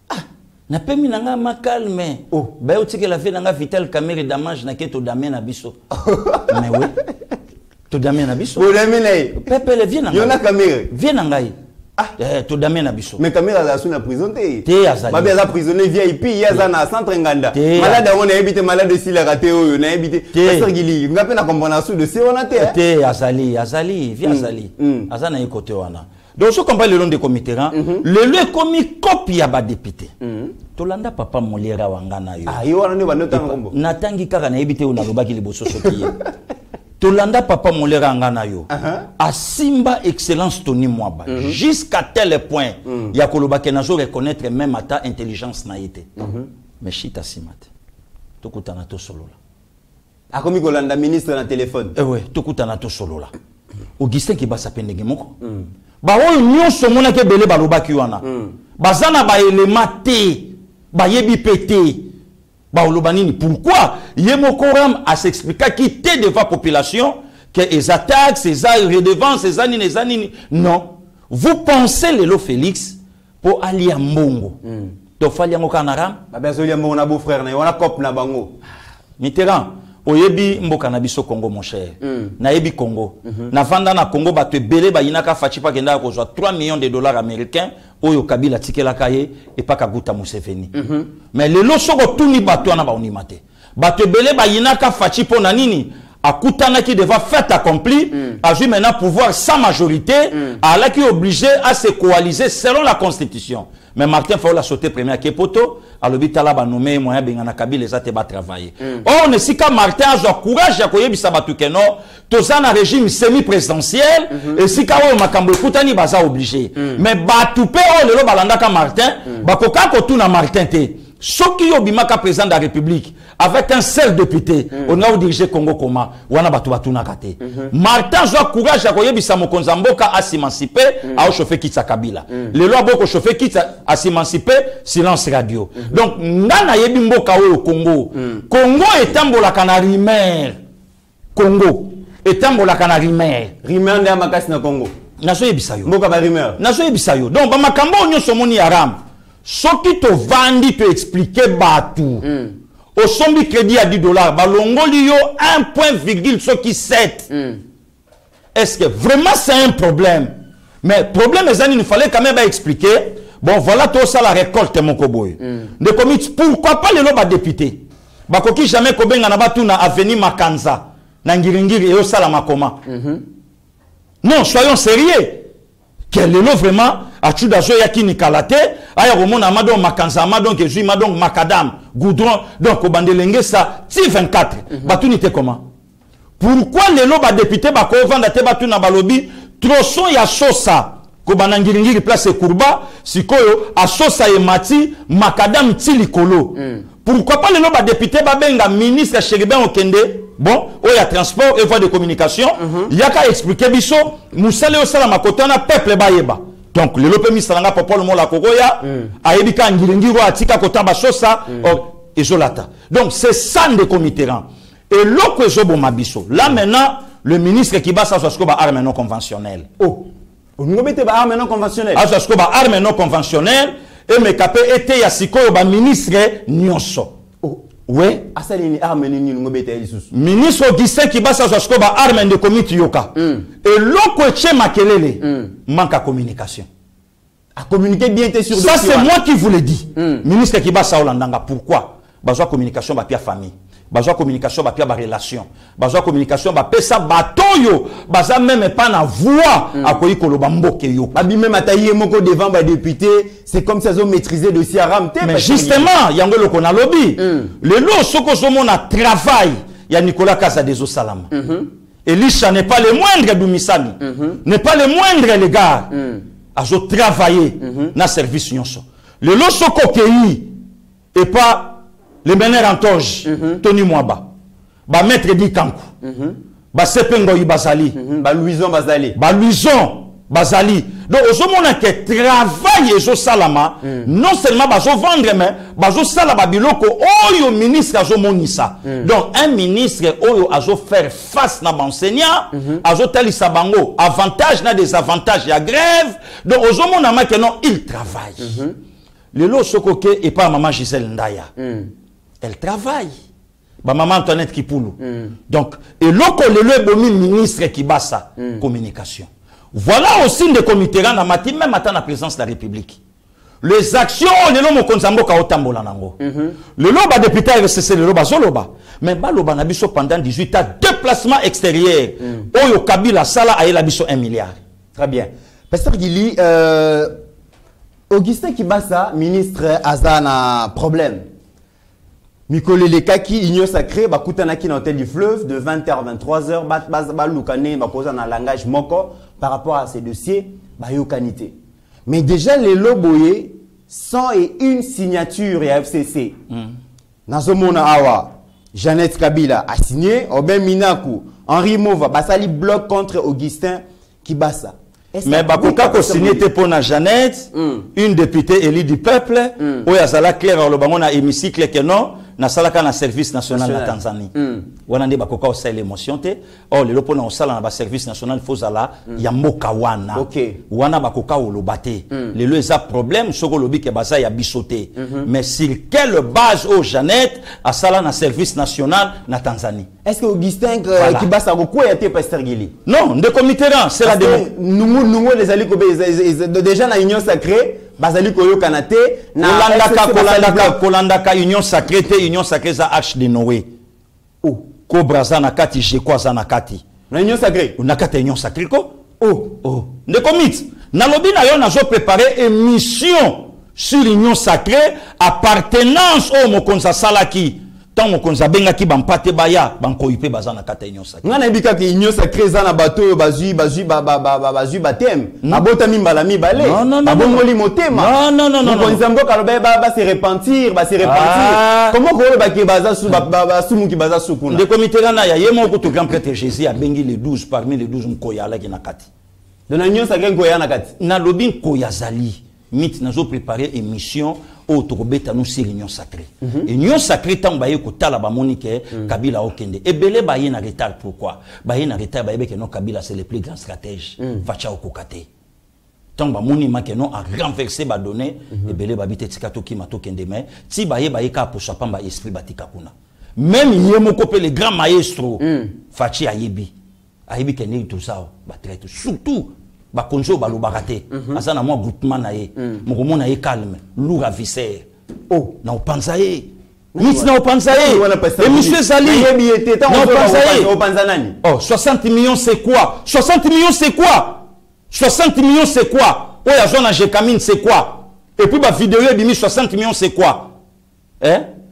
ah na pemi nanga ma calme oh ba yo tike la fe nanga vital caméra damage na ke to dame na biso mais oui to dame na biso o dame na pepe le vient nanga yo na caméra vient nanga to dame na biso mais caméra la sous na prison te azali ba bia za prisonnier VIP ya za na centre nganda malade on a évité malade si la raté o na évité Pasteur Gili ngape na comprendre sous de c'est on a te azali via azali azana e côté wana. Donc, ce qu'on parle le nom de comité, le lieu commis copie à bas député. Tolanda papa Moliera Wangana yo. Ah, yo wana ne banotango. Natangi kaka na ebité ou na lobaki liboso sokiye. Tolanda papa molera ngana yo. A Simba excellence Tony Mwaba. Jusqu'à tel point, ya koloba kenazo reconnaître même ata intelligence na été. Mais chita simate. Tokutana to solo la. Akomi kolanda ministre na téléphone. Eh ouais, tokutana to solo la. Augustin qui basa pendenge moko. Ba oyo nyonso mona ke bele baloba ki wana. Bazana ba élément té, ba yebi pété. Ba olobanini pourquoi Yemokoram a s'expliquer qui té devant la population que les attaques, ces redevances, ces années. Non. Vous pensez Lelo Félix pour aller à Mbongo. Donc fallait en Canara. Ba besoin ya mon beau frère na wana cop na bango. Mitterrand oyebi mboka na biso Congo mon cher. Na yebi Congo. Na vanda na Congo ba te belé ba inaka fachipa kenda ko 3 millions de dollars américains oyo Kabila tikela kaye et pas Kaguta Museveni. Mais lelo soko tuni bato na ba onimate. Ba te belé ba inaka fachipa na nini akutana qui devait fait accompli a vu maintenant pouvoir sans majorité a là qui est obligé à se coaliser selon la constitution. Mais Martin Fayoul a sauté premier à Kepoto, à l'hôpital a nommé moyen bengana Kabila les ate ba travailler. Or ne si ka Martin a eu courage à koyebi sabatu keno, tozana régime semi-présidentiel et si ka o makambo kutani baza obligé. Mais batoupe o lelo balanda ka Martin, bakoka ko tuna Martin te. Ceux qui ont bimaka président de la République avec un seul député, on a dirigé Congo Koma, wana batu batu nakate. Martin Joa courage à koyebisa mokonza mboka à s'émanciper, à chauffer Kitsa Kabila. Les lois boko chauffer Kitsa à s'émanciper, silence radio. Donc nana yebi mboka au Congo. Congo est un bola canari mer. Congo est un bola canari mer. Rimer nda makasi na Congo. Naso yebisa yo. Mboka ba rimer. Naso yebisa yo. Donc ba makambo nyonso moni aram. Ce qui te vendit te expliquer batou. Au sombi crédit à $10, balongoli yo 1,7. Est-ce que vraiment c'est un problème? Mais problème il nous fallait quand même expliquer. Bon voilà tout ça la récolte mon koboy. De comité pourquoi pas les loba députés? Bakoki jamais kobenga na batu na avenue Makanza na ngiringiri et au salama koma. Non, soyons sérieux. Quel est le vraiment à Chudazo Yakini Kalate, aya romona madon Makanza madon que jui madon Macadam, Goudron, donc au bandelenge ça, T24. Batunité comment? Pourquoi les loba députés bako vanda te batuna balobi, troson ya sosa, ko banangiringiri place Kourba, sikoyo, a sosa et mati, Macadam tilikolo. Pourquoi pas les loba députés babenga ministre Chéribin Okende? Bon, il y a transport et voie de communication. Il y a qu'à expliquer biso, Moussale au salam akotana peuple baïeba. Donc, le lope misalanga popo le mola kogoya, aïbika ngiringiro atika kotaba sosa, ezolata. Donc, c'est ça de Comitterrand. Et l'autre zobo mabiso. Là maintenant, le ministre qui bat ça soit arme non conventionnelle. Oh, vous mettez arme non conventionnelle. Ah, soit arme non conventionnelle. Et me capé était yasiko ba ministre nyonso. Oui. Asalini arme ni ngobete lisusu. Ministre Augustin qui bat sa ba arme de comité yoka. Et l'oko tche makelele manque à communication. À communiquer bien sur ça c'est moi qui vous le dis. Ministre qui bat sa Holandanga pourquoi? Besoin communication ba pia famille. Besoin communication ba pia ba relation. Besoin communication ba pesa batoyo. Besoin même pas na voix à koyi koloba mboke yo. Babi même ataye moko devant ba député, c'est comme ça ils ont maîtrisé le dossier Aramte. Mais justement, yango loko na lobby. Le lo soko somo na travail, ya Nicolas Kaza des Salama. Elisha n'est pas le moindre Doumisani. N'est pas le moindre les gars. Azo travailler na service nyonso. Le lo soko kei et pas le meneur en toge, Tony Mwaba, ba maître di Kankou, ba Sepengo Ibazali, ba Louison Bazali. Ba Louison Bazali. Donc, au moment que travail et salama, non seulement ba vendre, mais ba salama biloko, oyo ministre azo monisa. Donc, un ministre oyo azo faire face na enseignant, azo tali sabango, avantage na désavantage, ya grève. Donc, au moment que non, il travaille. Le lo sokoke et pas maman Gisèle Ndaya. Elle travaille. Bah, maman Antoinette Kipoulou. Donc, et l'autre, le ministre qui bat ça, communication. Voilà aussi des comités dans ma team, même à la présidence de la République. Les actions, le lomo konzambo ka otambola nango. Le loba député RCC, le loba zoloba. Mais ba loba nabiso pendant 18 ans, déplacement extérieur. Oyo Kabila Sala a biso 1 milliard. Très bien. Pasteur Gili, Augustin Kibasa, ministre Azana, problème. Mikolo le kaki union sacrée ba kutanaki na hôtel du fleuve de 20h à 23h ba lukane ba posa na langage moko par rapport à ces dossiers ba yokanité. Mais déjà les loboyé 101 signatures ya FCC. Nazomona awa Jeannette Kabila a signé, Oben Minaku, Henri Mova basali bloc contre Augustin Kibasa. Mais Bakoka ko signé pour na Jeannette, une députée élue du peuple, où yazala clair le bango na hémicycle que non, na salaka na service national na Tanzanie. Wana nde Bakoka o sala émotion te. Oh le lopo na osala na ba service national fozala ya moka wana. Wana Bakoka o lobate. Le lo eza problème soko lobi ke baza ya bisoté. Mais sur quelle base au Jeannette a sala na service national na Tanzanie? Est-ce que Augustin Kibasa ko ya te Pasteur Gili? Non, de comité c'est la démocratie. Nous les alliés déjà na union sacrée bazali koyo kanate na kolandaka union sacrée za arche de Noé. Oh, ko braza na kati je kwa za na kati. Na union sacrée. Na kati union sacrée ko? Oh. De commit. Na lobi na yo na zo préparer émission sur l'union sacrée appartenance au mokonza salaki. Tant mon konza benga ki bampate baya banko ipe bazana kata union sacrée. Ngana bika ki union sacrée za na bateau bazui batem. Abota mimbala mibale. Abongoli motema. Non. Konza mboka lobe ba se repentir. Comment ko ba ki baza su ba sumu ki baza su kuna. De comité na ya yemo ko to grand prêtre Jésus a bengi les 12 parmi les 12 mkoya la ki na kati. De na union sacrée koya na kati. Na lobi koya zali. Mit nazo préparer émission au Tokobeta nous c'est l'union sacrée. L'union sacrée tant baye ko tala ba monique Kabila okende. Et belé baye na retard pourquoi? Baye na retard baye que non Kabila c'est le plus grand stratège. Facha okokate. Tant ba moni ma que non a renversé ba donner et belé ba bité tikato ki mato kende mais si baye ka pour sa pamba esprit batika kuna. Même yemo kopé le grand maestro Fachi ayebi. Ayebi kende tout ça ba traite surtout ba konjo ba lobakate azana moi groupement na ye moko na ye calme lourd à viscère na opanza ye mit na opanza ye et monsieur Zali na opanza nani 60 millions c'est quoi 60 millions c'est quoi 60 millions c'est quoi oya zona jekamine c'est quoi et puis ba vidéo ebimi 60 millions c'est quoi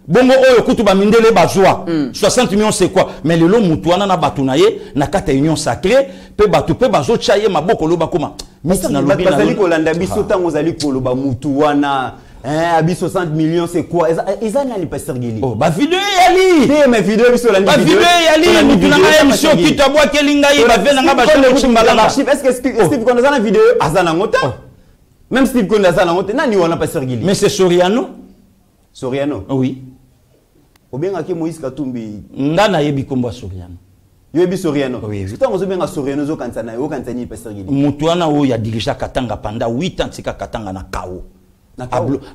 bongo oyo kutu ba mindele bazwa 60 millions c'est quoi mais le lo mutuana na batuna ye na kata union sacrée pe batu pe bazo chaye maboko lo bakoma misi na lobi na bazali ko landa biso tango zali ko lo ba mutuana abi 60 millions c'est quoi eza na li Pasteur Gili ba vidéo yali te mais vidéo biso landa ba vidéo yali mutuna na émission kitabwa kelinga ye ba vena nga ba chele chimbala est-ce que Steve Konda na vidéo azana ngota même Steve Konda azana ngota nani wana Pasteur Gili mais c'est Soriano oui. Obenga ke Moïse Katumbi ngana yebi komba Soriano. Yebi Soriano. Oui. Tout en obenga Soriano zo kansana yo kansani Pasteur Gili. Mutuana o ya dirija Katanga pendant 8 ans tika Katanga na kao.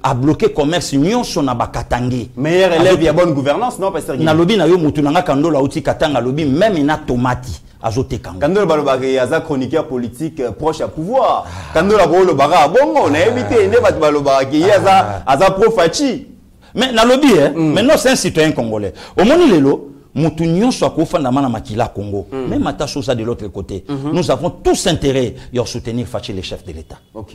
A bloqué commerce nyonso na bakatangi. Meilleur élève ya bonne gouvernance non Pasteur Gili. Na lobi na yo mutuna nga kandola uti Katanga lobi même na tomati azote kanga. Kandola baloba ke yaza chroniqueur politique proche à pouvoir. Kandola ko lobara bongo na ebité ne bat baloba ke yaza pro Fachi. Mais na lobby mais non c'est un citoyen congolais. Au moni lelo mutu nyonso akofanda mana makila Congo. Même ata chose de l'autre côté. Nous avons tous intérêt à soutenir Fachi le chef de l'État. OK.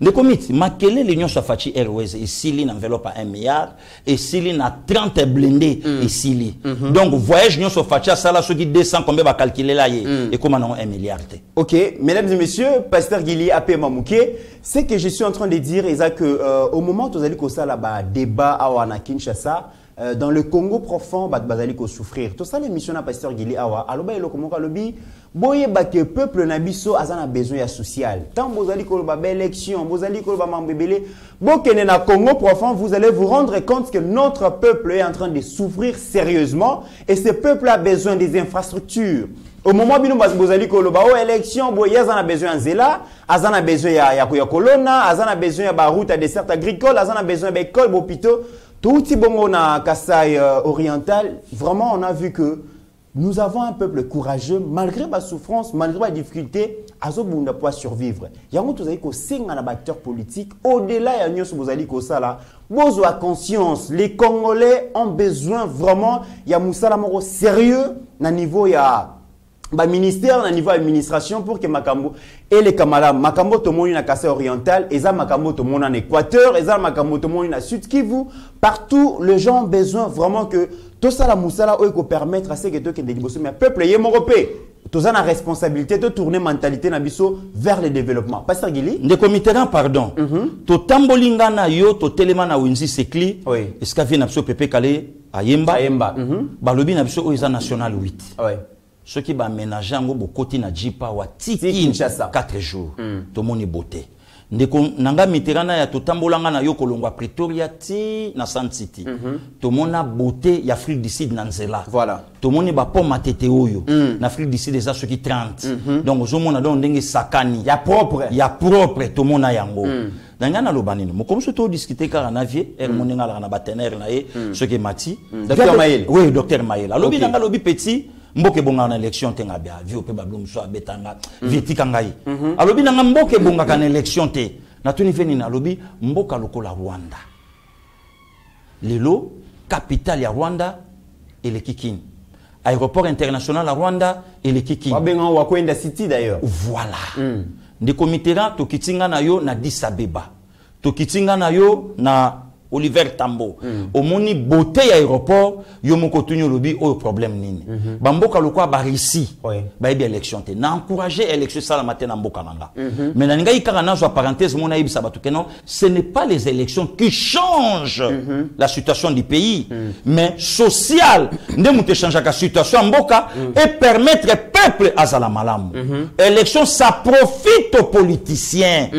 Le comité makele l'union soit Fachi Airways ici li enveloppe à 1 milliard et ici li na 30 blindés ici li. Donc voyage l'union soit Fachi ça là ceux qui descend combien va calculer là et comment on 1 milliard. OK, mesdames et messieurs, Pasteur Gili Apé Mamouké, c'est que je suis en train de dire Isa que au moment où vous allez ça là-bas débat à Kinshasa dans le Congo profond bazali ko souffrir. Tout ça l'émission na Pasteur Gili awa aloba eloko moko alobi boye ba que peuple na biso azana besoin ya social. Tant bozali ko ba élection, bozali ko ba mambebele, bokene na Congo profond, vous allez vous rendre compte que notre peuple est en train de souffrir sérieusement et ce peuple a besoin des infrastructures. Au moment où bozali ko ba élection, boye azana besoin nzela, azana besoin ya kolona, azana besoin ya ba route à dessert agricole, azana besoin ba école, hôpitaux. Tout petit bongo na Kasaï oriental, vraiment on a vu que nous avons un peuple courageux malgré ma souffrance, malgré ma difficulté, azobunda pour survivre. Yango tozali ko singa na acteurs politiques au-delà ya nyonso bozali ko sala, bozo a conscience, les Congolais ont besoin vraiment ya musala moko sérieux na niveau ya ministère au niveau administration pour que Makambo et les camarades Makambo tout le monde na Kassai oriental et ça Makambo tout le monde en Équateur et ça Makambo tout le monde na Sud Kivu partout les gens ont besoin vraiment que tout ça la moussala peut permettre à ce que tu que mais peuple y européen tout ça la responsabilité de tourner mentalité na biso vers le développement pasteur Gili de comité pardon to tambolinga na yo to telema na winzi sekli est-ce qu'a vient na biso pepe kale ayemba balobi na biso oza national 8 ceux qui va ménager en gros côté na jipa wa tiki 4 jours tout monde est beauté ndeko nanga miterana ya totambolanga na yo kolongwa Pretoria ti na Sun City tout monde a beauté ya Afrique du Sud na nzela voilà tout monde ba po matete oyo na Afrique du Sud des ceux qui 30 donc ozomona donc ndenge sakani ya propre tout monde a yango Dans na lobanino mo comme surtout discuter car na vie er moninga la na partenaire na ce qui mati docteur Maël oui docteur Maël lobi nanga lobi petit mboke bonga na élection tenga bia vi ope bablum so abetanga viti kangai alobi nanga mboke bonga kana élection te na tuni feni na lobi mboka lokola Rwanda lelo capitale ya Rwanda et le Kikini aéroport international à Rwanda et le Kikini wabenga wa kwenda city d'ailleurs voilà de komitera to kitinga na yo na Addis Abeba to kitinga na yo na Oliver Tambo omoni beauté ya aéroport yo moko tunyo lobi o problème nini bamboka lokwa ba ici ba bi élection te na encourager élection sala matin na mboka nanga mais na ngai kaka na zo parenthèse mona yebisa batu que non ce n'est pas les élections qui changent la situation du pays mais social nde muté changer la situation mboka et permettre peuple azala malamu élection ça profite aux politiciens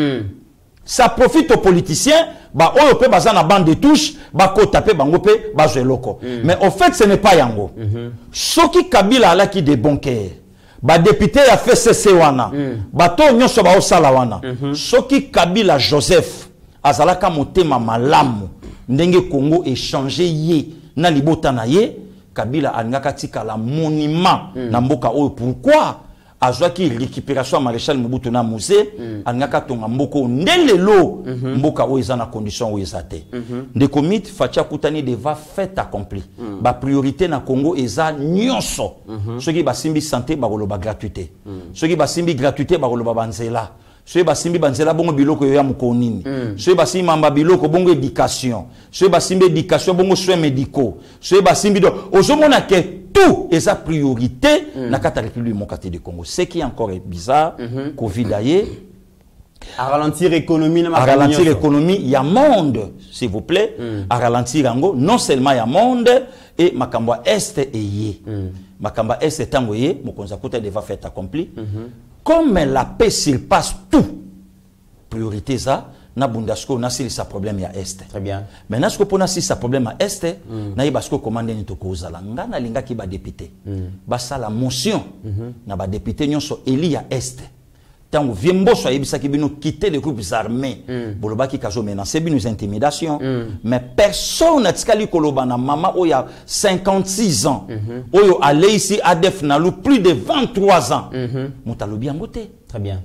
ça profite aux politiciens ba oyo pe baza na bande de touche ba ko taper bango pe ba zeloko mais au fait ce n'est pas yango soki Kabila ala ki de bonker ba député a fait cessé wana ba to nyonso ba osala wana soki Kabila Joseph azalaka motema malamu ndenge Congo échanger ye na libota na ye Kabila alingaka tika la monument na mboka oyo pourquoi azwaki récupération à maréchal Mobutu na musée alingaka tonga mboko ndelelo mboka oyo eza na condition oyo eza te de commit fatia kutani deva fait accompli ba priorité na Congo eza nyonso soki basimbi santé bakoloba gratuité soki basimbi gratuité bakoloba banzela soki basimbi banzela bongo biloko yo ya mukonini soki basimbi mamba biloko bongo éducation soki basimbi éducation bongo soins médicaux soki basimbi do ozomona ke tout est sa priorité na kata République démocratique du Congo. Ce qui est encore bizarre, Covid aye à ralentir l'économie, il y a monde, s'il vous plaît, à ralentir ango, non seulement il y a monde et makamba est et yé. Makamba est tango yé, mokonza kota deva fait accompli. Comme la paix surpasse tout, priorité ça. Na bundasko na sili sa problème ya est. Très bien. Mais nasko pona si sa problème à est, na ibasko commande ni toko zala. Ngana linga ki ba député. Basa la motion na ba député nyonso eli ya est. Tango viembo so yebisa ki bino quitter les groupes armés. Boloba ki kazo menacer bino intimidations. Mais personne n'a tikali koloba na mama oya 56 ans. Oyo allé ici ADF na lu plus de 23 ans. Mutalobi ambote. Très bien.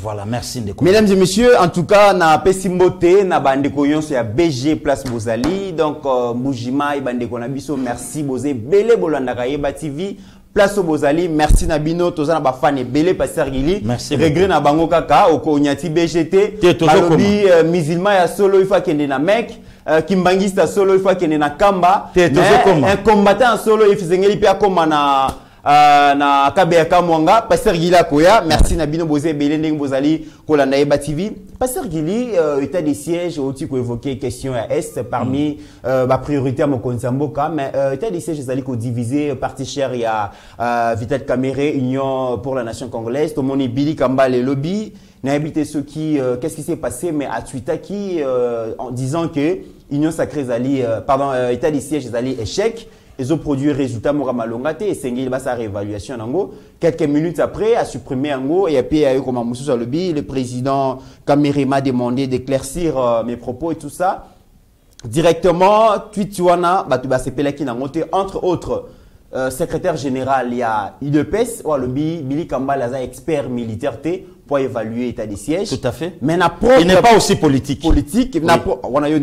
Voilà, merci. Mesdames et messieurs, en tout cas, na Pessimbote, na Bandeko Yonso ya BG Place Bozali. Donc, Moujima et Bandeko Nabiso, merci Bozé. Bele Bolandaka Yeba TV. Place Bozali, merci Nabino, Tozana Bafane Bele Pasteur Gili. Merci. Regret na Bango Kaka, Oko Onyati BGT. Malobi, musulman ya solo, il faut qu'il y ait na mec. Kimbangista solo, il faut qu'il y ait na Kamba. Un combattant solo, il faut qu'il y ait na Kabeka Mwanga, Pasteur Gila Koya, merci Nabino Bozé Belendeng Bozali, Kolanda Eba TV. Pasteur Gili, état des sièges, aussi qu'on évoquait question à Est, parmi ma priorité à mon Konsamboka, mais état des sièges, c'est qu'on divisé, parti cher, il y a Vital Kamere, Union pour la nation congolaise, tout le monde est Billy Kamba, les lobbies, n'a habité ceux qui, qu'est-ce qui s'est passé, mais à Twitter qui, en disant que Union Sacrée Zali, pardon, état des sièges, Zali échec. Ils ont produit résultat Morama Longate et Sengil sa réévaluation en Ango. Quelques minutes après, a supprimé Ango et puis il y a eu comme Moussou Salobi, le président Kamere m'a demandé d'éclaircir mes propos et tout ça. Directement, Twitouana, Batouba Sepelaki Nangote, entre autres, secrétaire général, il y a IDPS, ou le Billy Kamba, Laza, expert militaire, pour évaluer l'état des sièges. Tout à fait. Mais il n'est pas aussi politique. Politique. Oui. On a eu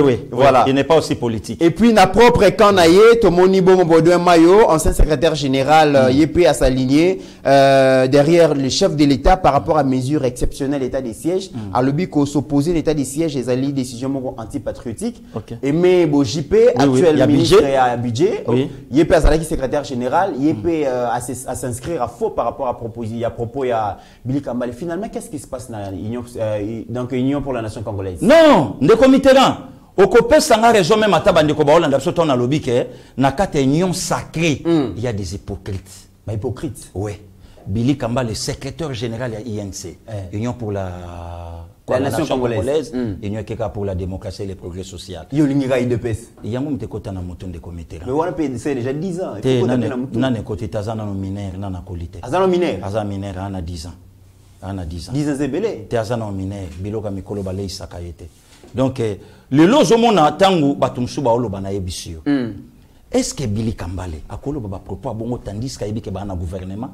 oui. Voilà. Il n'est pas aussi politique. Et puis, na propre quand Tomoni Bomo Baudouin Mayo, ancien secrétaire général, Yépé à s'aligner derrière le chef de l'État par rapport à mesures exceptionnelles l'état des sièges. À l'objet qu'on s'opposait l'état des sièges et les décisions antipatriotiques. Et mais JP, actuel ministre à budget, Yépé à s'aligner secrétaire général, Yépé à s'inscrire à faux par rapport à propos à Billy Kambale. Finalement, qu'est-ce qui se passe dans l'Union pour la nation congolaise? Non, le comité là. Au copé, ça a raison même à Tabandeko Baola, on a lobby que dans la union sacrée, il y a des hypocrites. Mais hypocrites? Oui. Billy Kambale, le secrétaire général de l'INC, Union pour la nation congolaise, Union pour la démocratie et le progrès social. Il y a une de pèse. Il y a un côté dans le comité. Mais on a c'est déjà 10 ans. Il y a un côté Tazana mineur, Nana Kolite. Azana mineur? Azana mineur, on a 10 ans. On a 10 ans. 10 ans, c'est belé. Tazana mineur, Biloka Mikolo Balei Sakayete. Donc, le lozomona tangu batumsu ba oloba na yebisio. Est-ce que Billy Kambale a kolo baba propos bongo tandis qu'il y a un gouvernement,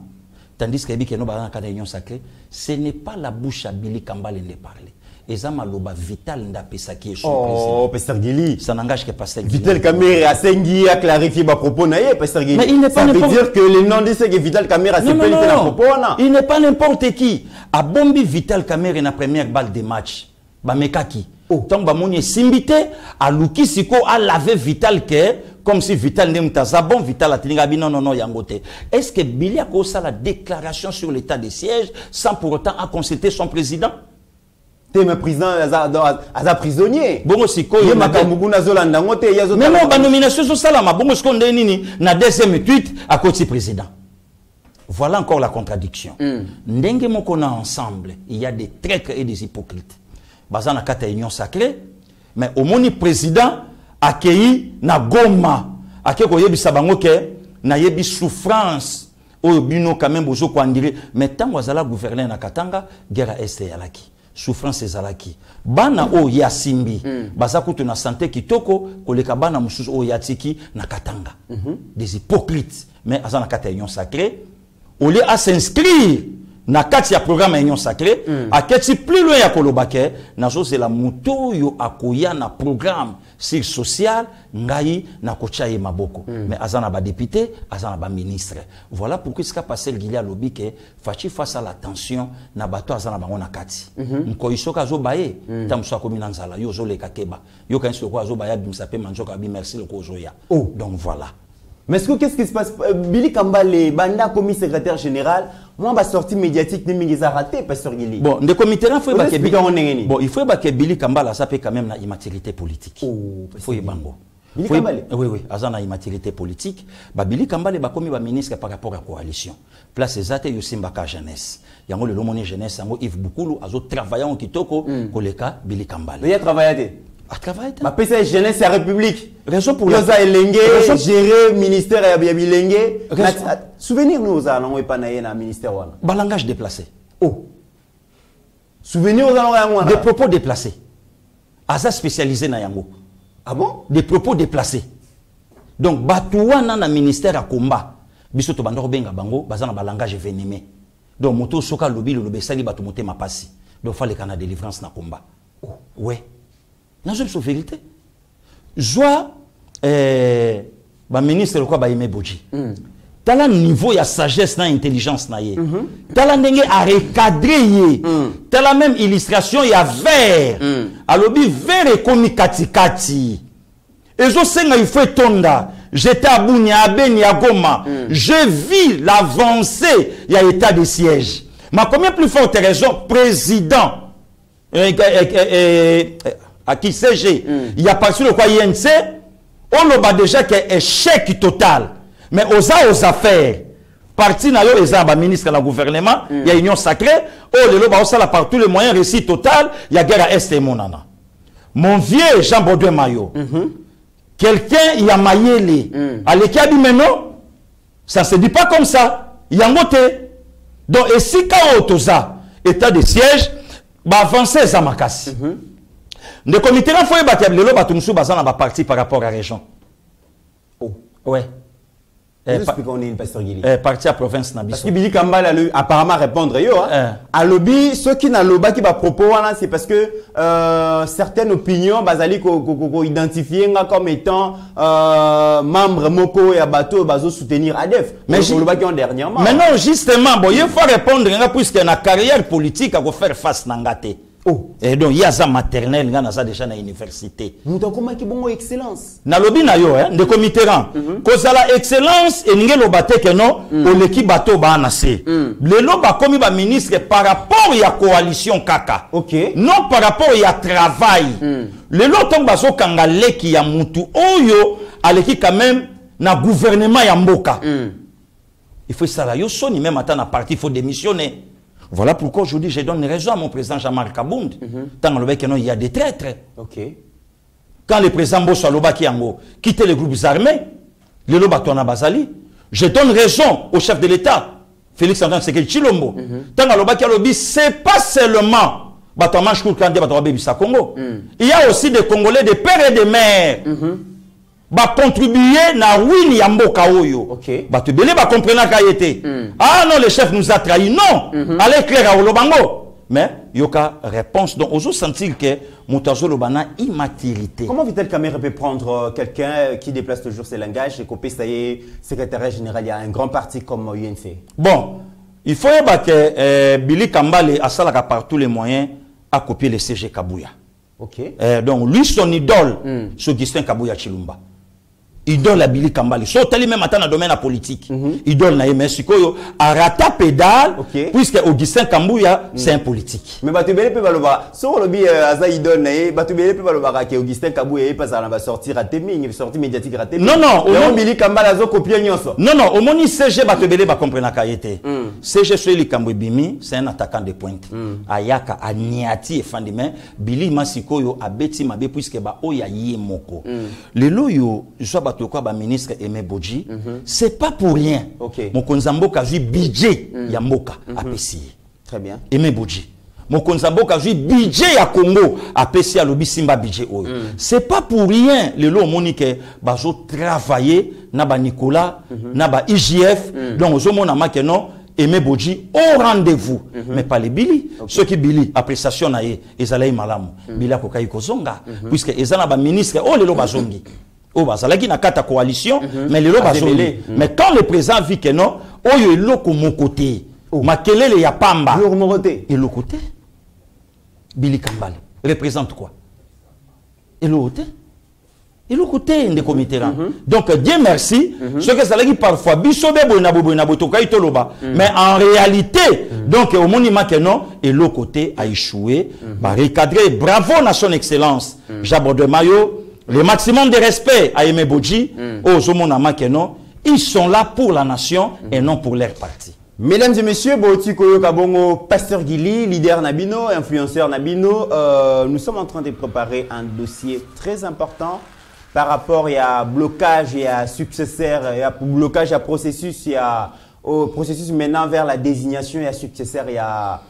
tandis qu'il y a une union sacrée, ce n'est pas la bouche à Billy Kambale de parler. Et ça maloba vital ndapesa qui est oh, Pasteur Guili. Ça n'engage que Pasteur Guili. Vital Kamere a sengi a clarifié ma propos na Pasteur Guili. Mais il n'est pas ça veut dire que le nom de ce que Vital Kamere a non, la propos na. Il n'est pas n'importe qui. A bombi Vital Kamere na première balle de match. Ba mekaki. Tant que Bamouni est simbité, à Luki Siko a lavé Vital que, comme si Vital n'aime pas bon, Vital a tenu non, yangote. Est-ce que Billy a causé la déclaration sur l'état des sièges sans pour autant a consulté son président? T'es un président, à prisonnier. Bon, Siko, il y a Makamuguna Zolanda, mais non, la nomination sur Salama, bon, ce qu'on dit, na deuxième tweet à côté du président. Voilà encore la contradiction. Ndenge mokona ensemble, il y a des traîtres et des hypocrites. Bazana kata union sacrée, mais au moni président accueilli na Goma, accueilli ko yebi sabango ke na yebi souffrance au bino quand même bozo ko andire, mais tant wazala gouverner na Katanga, guerre est yalaki, souffrance ezalaki. Bana o yasimbi, bazakutu na santé kitoko koleka bana mususu o yatiki na Katanga. Des hypocrites, mais azana kata union sacrée, au lieu à s'inscrire na kati ya programme union sacrée a keti plus loin ya kolobake nazo c'est la muto yo akoya na programme sur social ngai na kochaye maboko mais azana ba député azana ba ministre voilà pourquoi ce qu'a passé le Gilia lobby que fachi face à la tension na bato azana bango na kati nko isoka zo baye tamso ko minanzala yo zo le kakeba yo kan so ko zo baya bimsape manjoka bi merci le ko zo ya donc voilà. Mais qu'est-ce qui se passe? Billy Kambale, Banda, commis secrétaire général, moi, ma sortie médiatique ne m'a raté, Pasteur Guili. Bon, le comité là, il faut que Billy Kambale, ça peut quand même une immaturité politique. Il faut y bango. Billy Kambale? Oui, azana immaturité politique. Billy Kambale, commis ministre par rapport à la coalition. Place exacte, Yossimbaka jeunesse. Yango le lomone jeunesse, yango Yves Boukoulou, azo travaillant en kitoko, koleka Billy Kambale. Il a travaillé. À travailler. Ma PC jeunesse et République. Raison pour la gérer ministère et Bilingue. Souvenir nous allons pas naïe na ministère wana. Langage déplacé. Oh. Souvenir nous allons des propos déplacés. Asa spécialisé na yango. Ah bon? Des propos déplacés. Donc batouana na ministère à combat. Biso to bandoro benga bango bazana ba langage venimé. Donc moto soka lobi le sali batu moté ma passi. Donc fallait qu'on a délivrance na combat. Oh. Ouais. Non, c'est vérité. Joie, ministre, le quoi, Baïmé Boji. T'as le niveau, il y a sagesse, intelligence, t'as la n'engé à recadrer, t'as la même illustration, il y a vert. Alors, vert et comme kati. Et je sais qu'il faut tonda. J'étais à Bounia, à Beni, à Goma. Je vis l'avancée, il y a état de siège. Mais combien plus forte raison, président, à qui CG, il y a pas sur le quoi INC, on a déjà qu'un échec total. Mais aux affaires, parti na yo ezaba ministre de la gouvernement, il y a union sacrée, le loba osala par tous les moyens réussi total, il y a guerre à Est et Monana. Mon vieux Jean Baudouin Mayo, quelqu'un il y a maillé allez qui a dit mais non, ça se dit pas comme ça, il y a moté. Donc et si quand toza état de siège, va avancer ça makasi. Le comité là faut battre le loba tumsu bazana ba parti par rapport à la région. Oh ouais. On est pasteur Guili. Parti à province Nabiso. Parce que Billy Kambala apparemment répondre yo. À lobby, ceux qui n'ont pas qui va proposer c'est parce que certaines opinions basali ko identifier comme étant membre moko et abato bazo soutenir ADEF. Mais le lobby en dernièrement. Mais non, justement, bon, il faut répondre puisque na carrière politique à faire face nangate. Oh. Et donc il y a ça maternelle nga na ça déjà na université. Nous comment qui bon excellence. Na lobby na yo de committeran. Cause la excellence et ngelo bate que non au l'équipe bateau ba na se. Le lo ba komi ba ministre par rapport ya coalition kaka. OK. Non par rapport ya travail. Le lo tombe baso kanga leki ya mutu oyo aleki quand même na gouvernement ya mboka. Il faut ça là yo soni même attendre na parti faut démissionner. Voilà pourquoi aujourd'hui je donne raison à mon président Jean-Marc Kabound. Tant il y a des traîtres. Okay. Quand le président Bosso Aloba Kiango quitte les groupes armés, le Loba Toana Bazali, je donne raison au chef de l'État, Félix Antoine Tshisekedi Tshilombo. Tant Aloba Kialobi, c'est pas seulement Batomanche Koulkande Batoabebi sa Congo. Il y a aussi des Congolais, des pères et des mères. Va contribuer na win ya mboka oyo. OK. Ba te belé ba comprendre kayete. Ah non, le chef nous a trahi. Non. Allez clair à Olobango. Mais yoka réponse donc aux sentir que Moutazo Lobana immaturité. Comment Vital Kamerhe peut prendre quelqu'un qui déplace toujours ses langages et copé ça y est secrétaire général il y a un grand parti comme UNC. Bon, il faut que Billy Kambale a salaka par tous les moyens à copier le CG Kabouya. OK. Donc lui son idole c'est Augustin Kabouya Chilumba. Idole à Billy Kambale. Sautali même dans le domaine politique. Idole na Yemesikoyo a rata pédale puisque Augustin Kabouya c'est un politique. Mais Batubele peut valoir. Sur le bi aza idole na Batubele peut valoir que Augustin Kabouya pas ça va sortir à Teming, sortie médiatique raté. Non non, au Billy Kambale azo copier nyonso. Non non, au moni CG Batubele ba comprendre kayete. CG Soeli Kambouibimi, c'est un attaquant de pointe. Ayaka Aniati et Fandime, Billy Masikoyo a beti mabe puisque ba oya yemoko. Le loyo soit quoi ba ministre Aimé Bodji c'est pas pour rien. Mon konzamboka vu budget ya mboka a pesi. Très bien. Aimé Bodji. Mon konzamboka vu budget ya Congo a pesi à lobi simba budget oyo. C'est pas pour rien le lo monique bazo travailler na ba Nicolas na ba IGF donc ozomona makeno Aimé Bodji au rendez-vous mais pas les Billy. Ceux qui Billy appréciation na ye ezalai malamu Bila kokai kozonga puisque ezana ba ministre oh le lo bazongi. Oh, bah, ça n'a pas coalition, mais les lobes mais quand le président vit que non, oh, il est là comme mon côté. Ma kelele ya pamba. Et le côté, Billy Kambale représente quoi? Et le côté? Et le côté des comités. Donc, Dieu merci. Ce que ça dit parfois, bisobe mais en réalité, donc, au monument que non, et le côté a échoué, recadré. Bravo, à son excellence, Jabot de Mayo. Le maximum de respect à Aimé Bodji, aux Zomonama Keno, ils sont là pour la nation et non pour leur parti. Mesdames et messieurs, Boti Koyo Kabongo, pasteur Guili, leader Nabino, influenceur Nabino, nous sommes en train de préparer un dossier très important par rapport à blocage et à successeur, et à blocage à processus, au processus maintenant vers la désignation et à successeur et à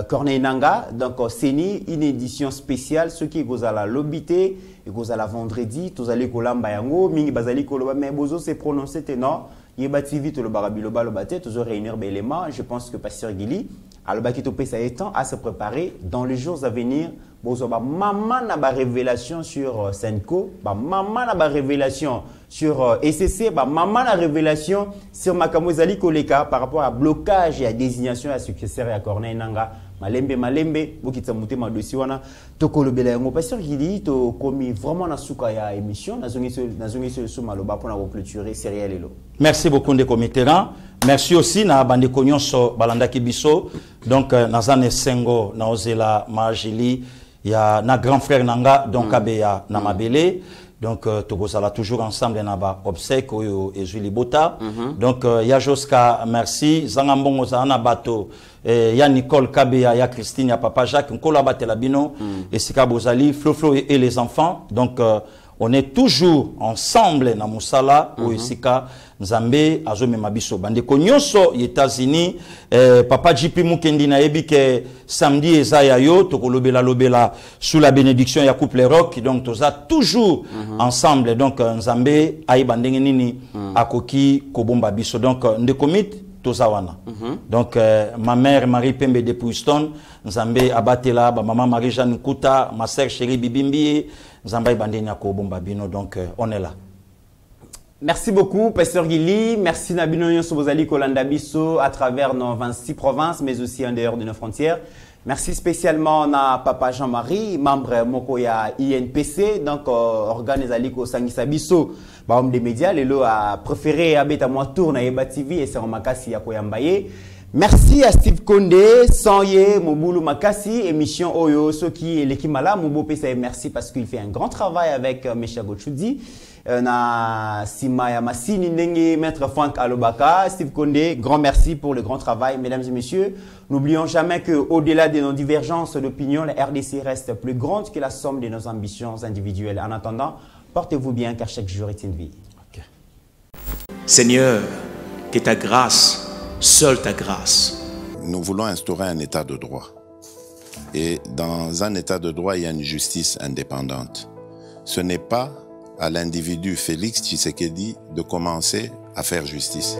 Corneille Nanga. Donc, c'est une édition spéciale, ce qui est à la lobité. Et vous allez vendredi, tous allez kolamba yango, mingi bazali koloba, mais bozo s'est prononcé tenant, yebati vite le barabiloba le baté, tous réunir l'élément. Je pense que pasteur Guili, à le bakito pesa étant à se préparer dans les jours à venir. Bozo ba maman na ba révélation sur Senko, ba maman na ba révélation sur SCC, ba maman na révélation sur Makamozali Koleka par rapport à blocage et à désignation à successeur et à Corneille Nanga. Malembe, bokitsa mutema dossier wana tokolobela yango pasteur Guili to komi vraiment na suka ya émission nazongi so maloba pour na clôturer sériel elo. Merci beaucoup de committérant. Merci aussi na bande konyonso balanda kibiso donc nazane sengo na ozela majili ya na grand frère nanga donc abeya na mabele. Donc, Togosala toujours ensemble na ba obsèque oyo ezuli bota. Donc, ya Joska, merci. Zangambongo zana bato. Ya Nicole Kabea, ya Christine, ya Papa Jacques. Nkola batela bino. Et Sika Bozali, Flo et les enfants. Donc, on est toujours ensemble na musala ou esika nzambe azomema biso bandeko nyonso États-Unis papa JP Mukendi na yebi ke samedi eza ya yo tokolobela lobela sous la bénédiction ya couple rock donc toza toujours ensemble donc nzambe ayeba ndenge nini akoki kobomba biso donc ndeko mit tozawana donc ma mère Marie Pembe de Pouiston nzambe abatela ba maman Marie Jeanne Kouta ma sœur chérie Bibimbi nzambe bandenya ko bomba bino donc on est là. Merci beaucoup Pasteur Gili, merci Nabino Nyonso Bozali Kolanda Biso à travers nos 26 provinces mais aussi en dehors de nos frontières. Merci spécialement à Papa Jean-Marie, membre Mokoya INPC, donc organe Zaliko Sangisa Biso, homme des médias, Lelo a préféré Abeta Moitour na Eba TV et c'est en Makasi Yakoyambaye. Merci à Steve Condé, Sanye, Moboulou Makasi, émission Oyo, Soki et l'équimala, Mobo PCA, merci parce qu'il fait un grand travail avec Mesha Gochoudi. Na Simaya Massini Ndenge, Maître Franck Alobaka, Steve Condé, grand merci pour le grand travail, mesdames et messieurs. N'oublions jamais qu'au-delà de nos divergences d'opinion, la RDC reste plus grande que la somme de nos ambitions individuelles. En attendant, portez-vous bien car chaque jour est une vie. Okay. Seigneur, que ta grâce, seule ta grâce. Nous voulons instaurer un état de droit. Et dans un état de droit, il y a une justice indépendante. Ce n'est pas à l'individu Félix Tshisekedi de commencer à faire justice.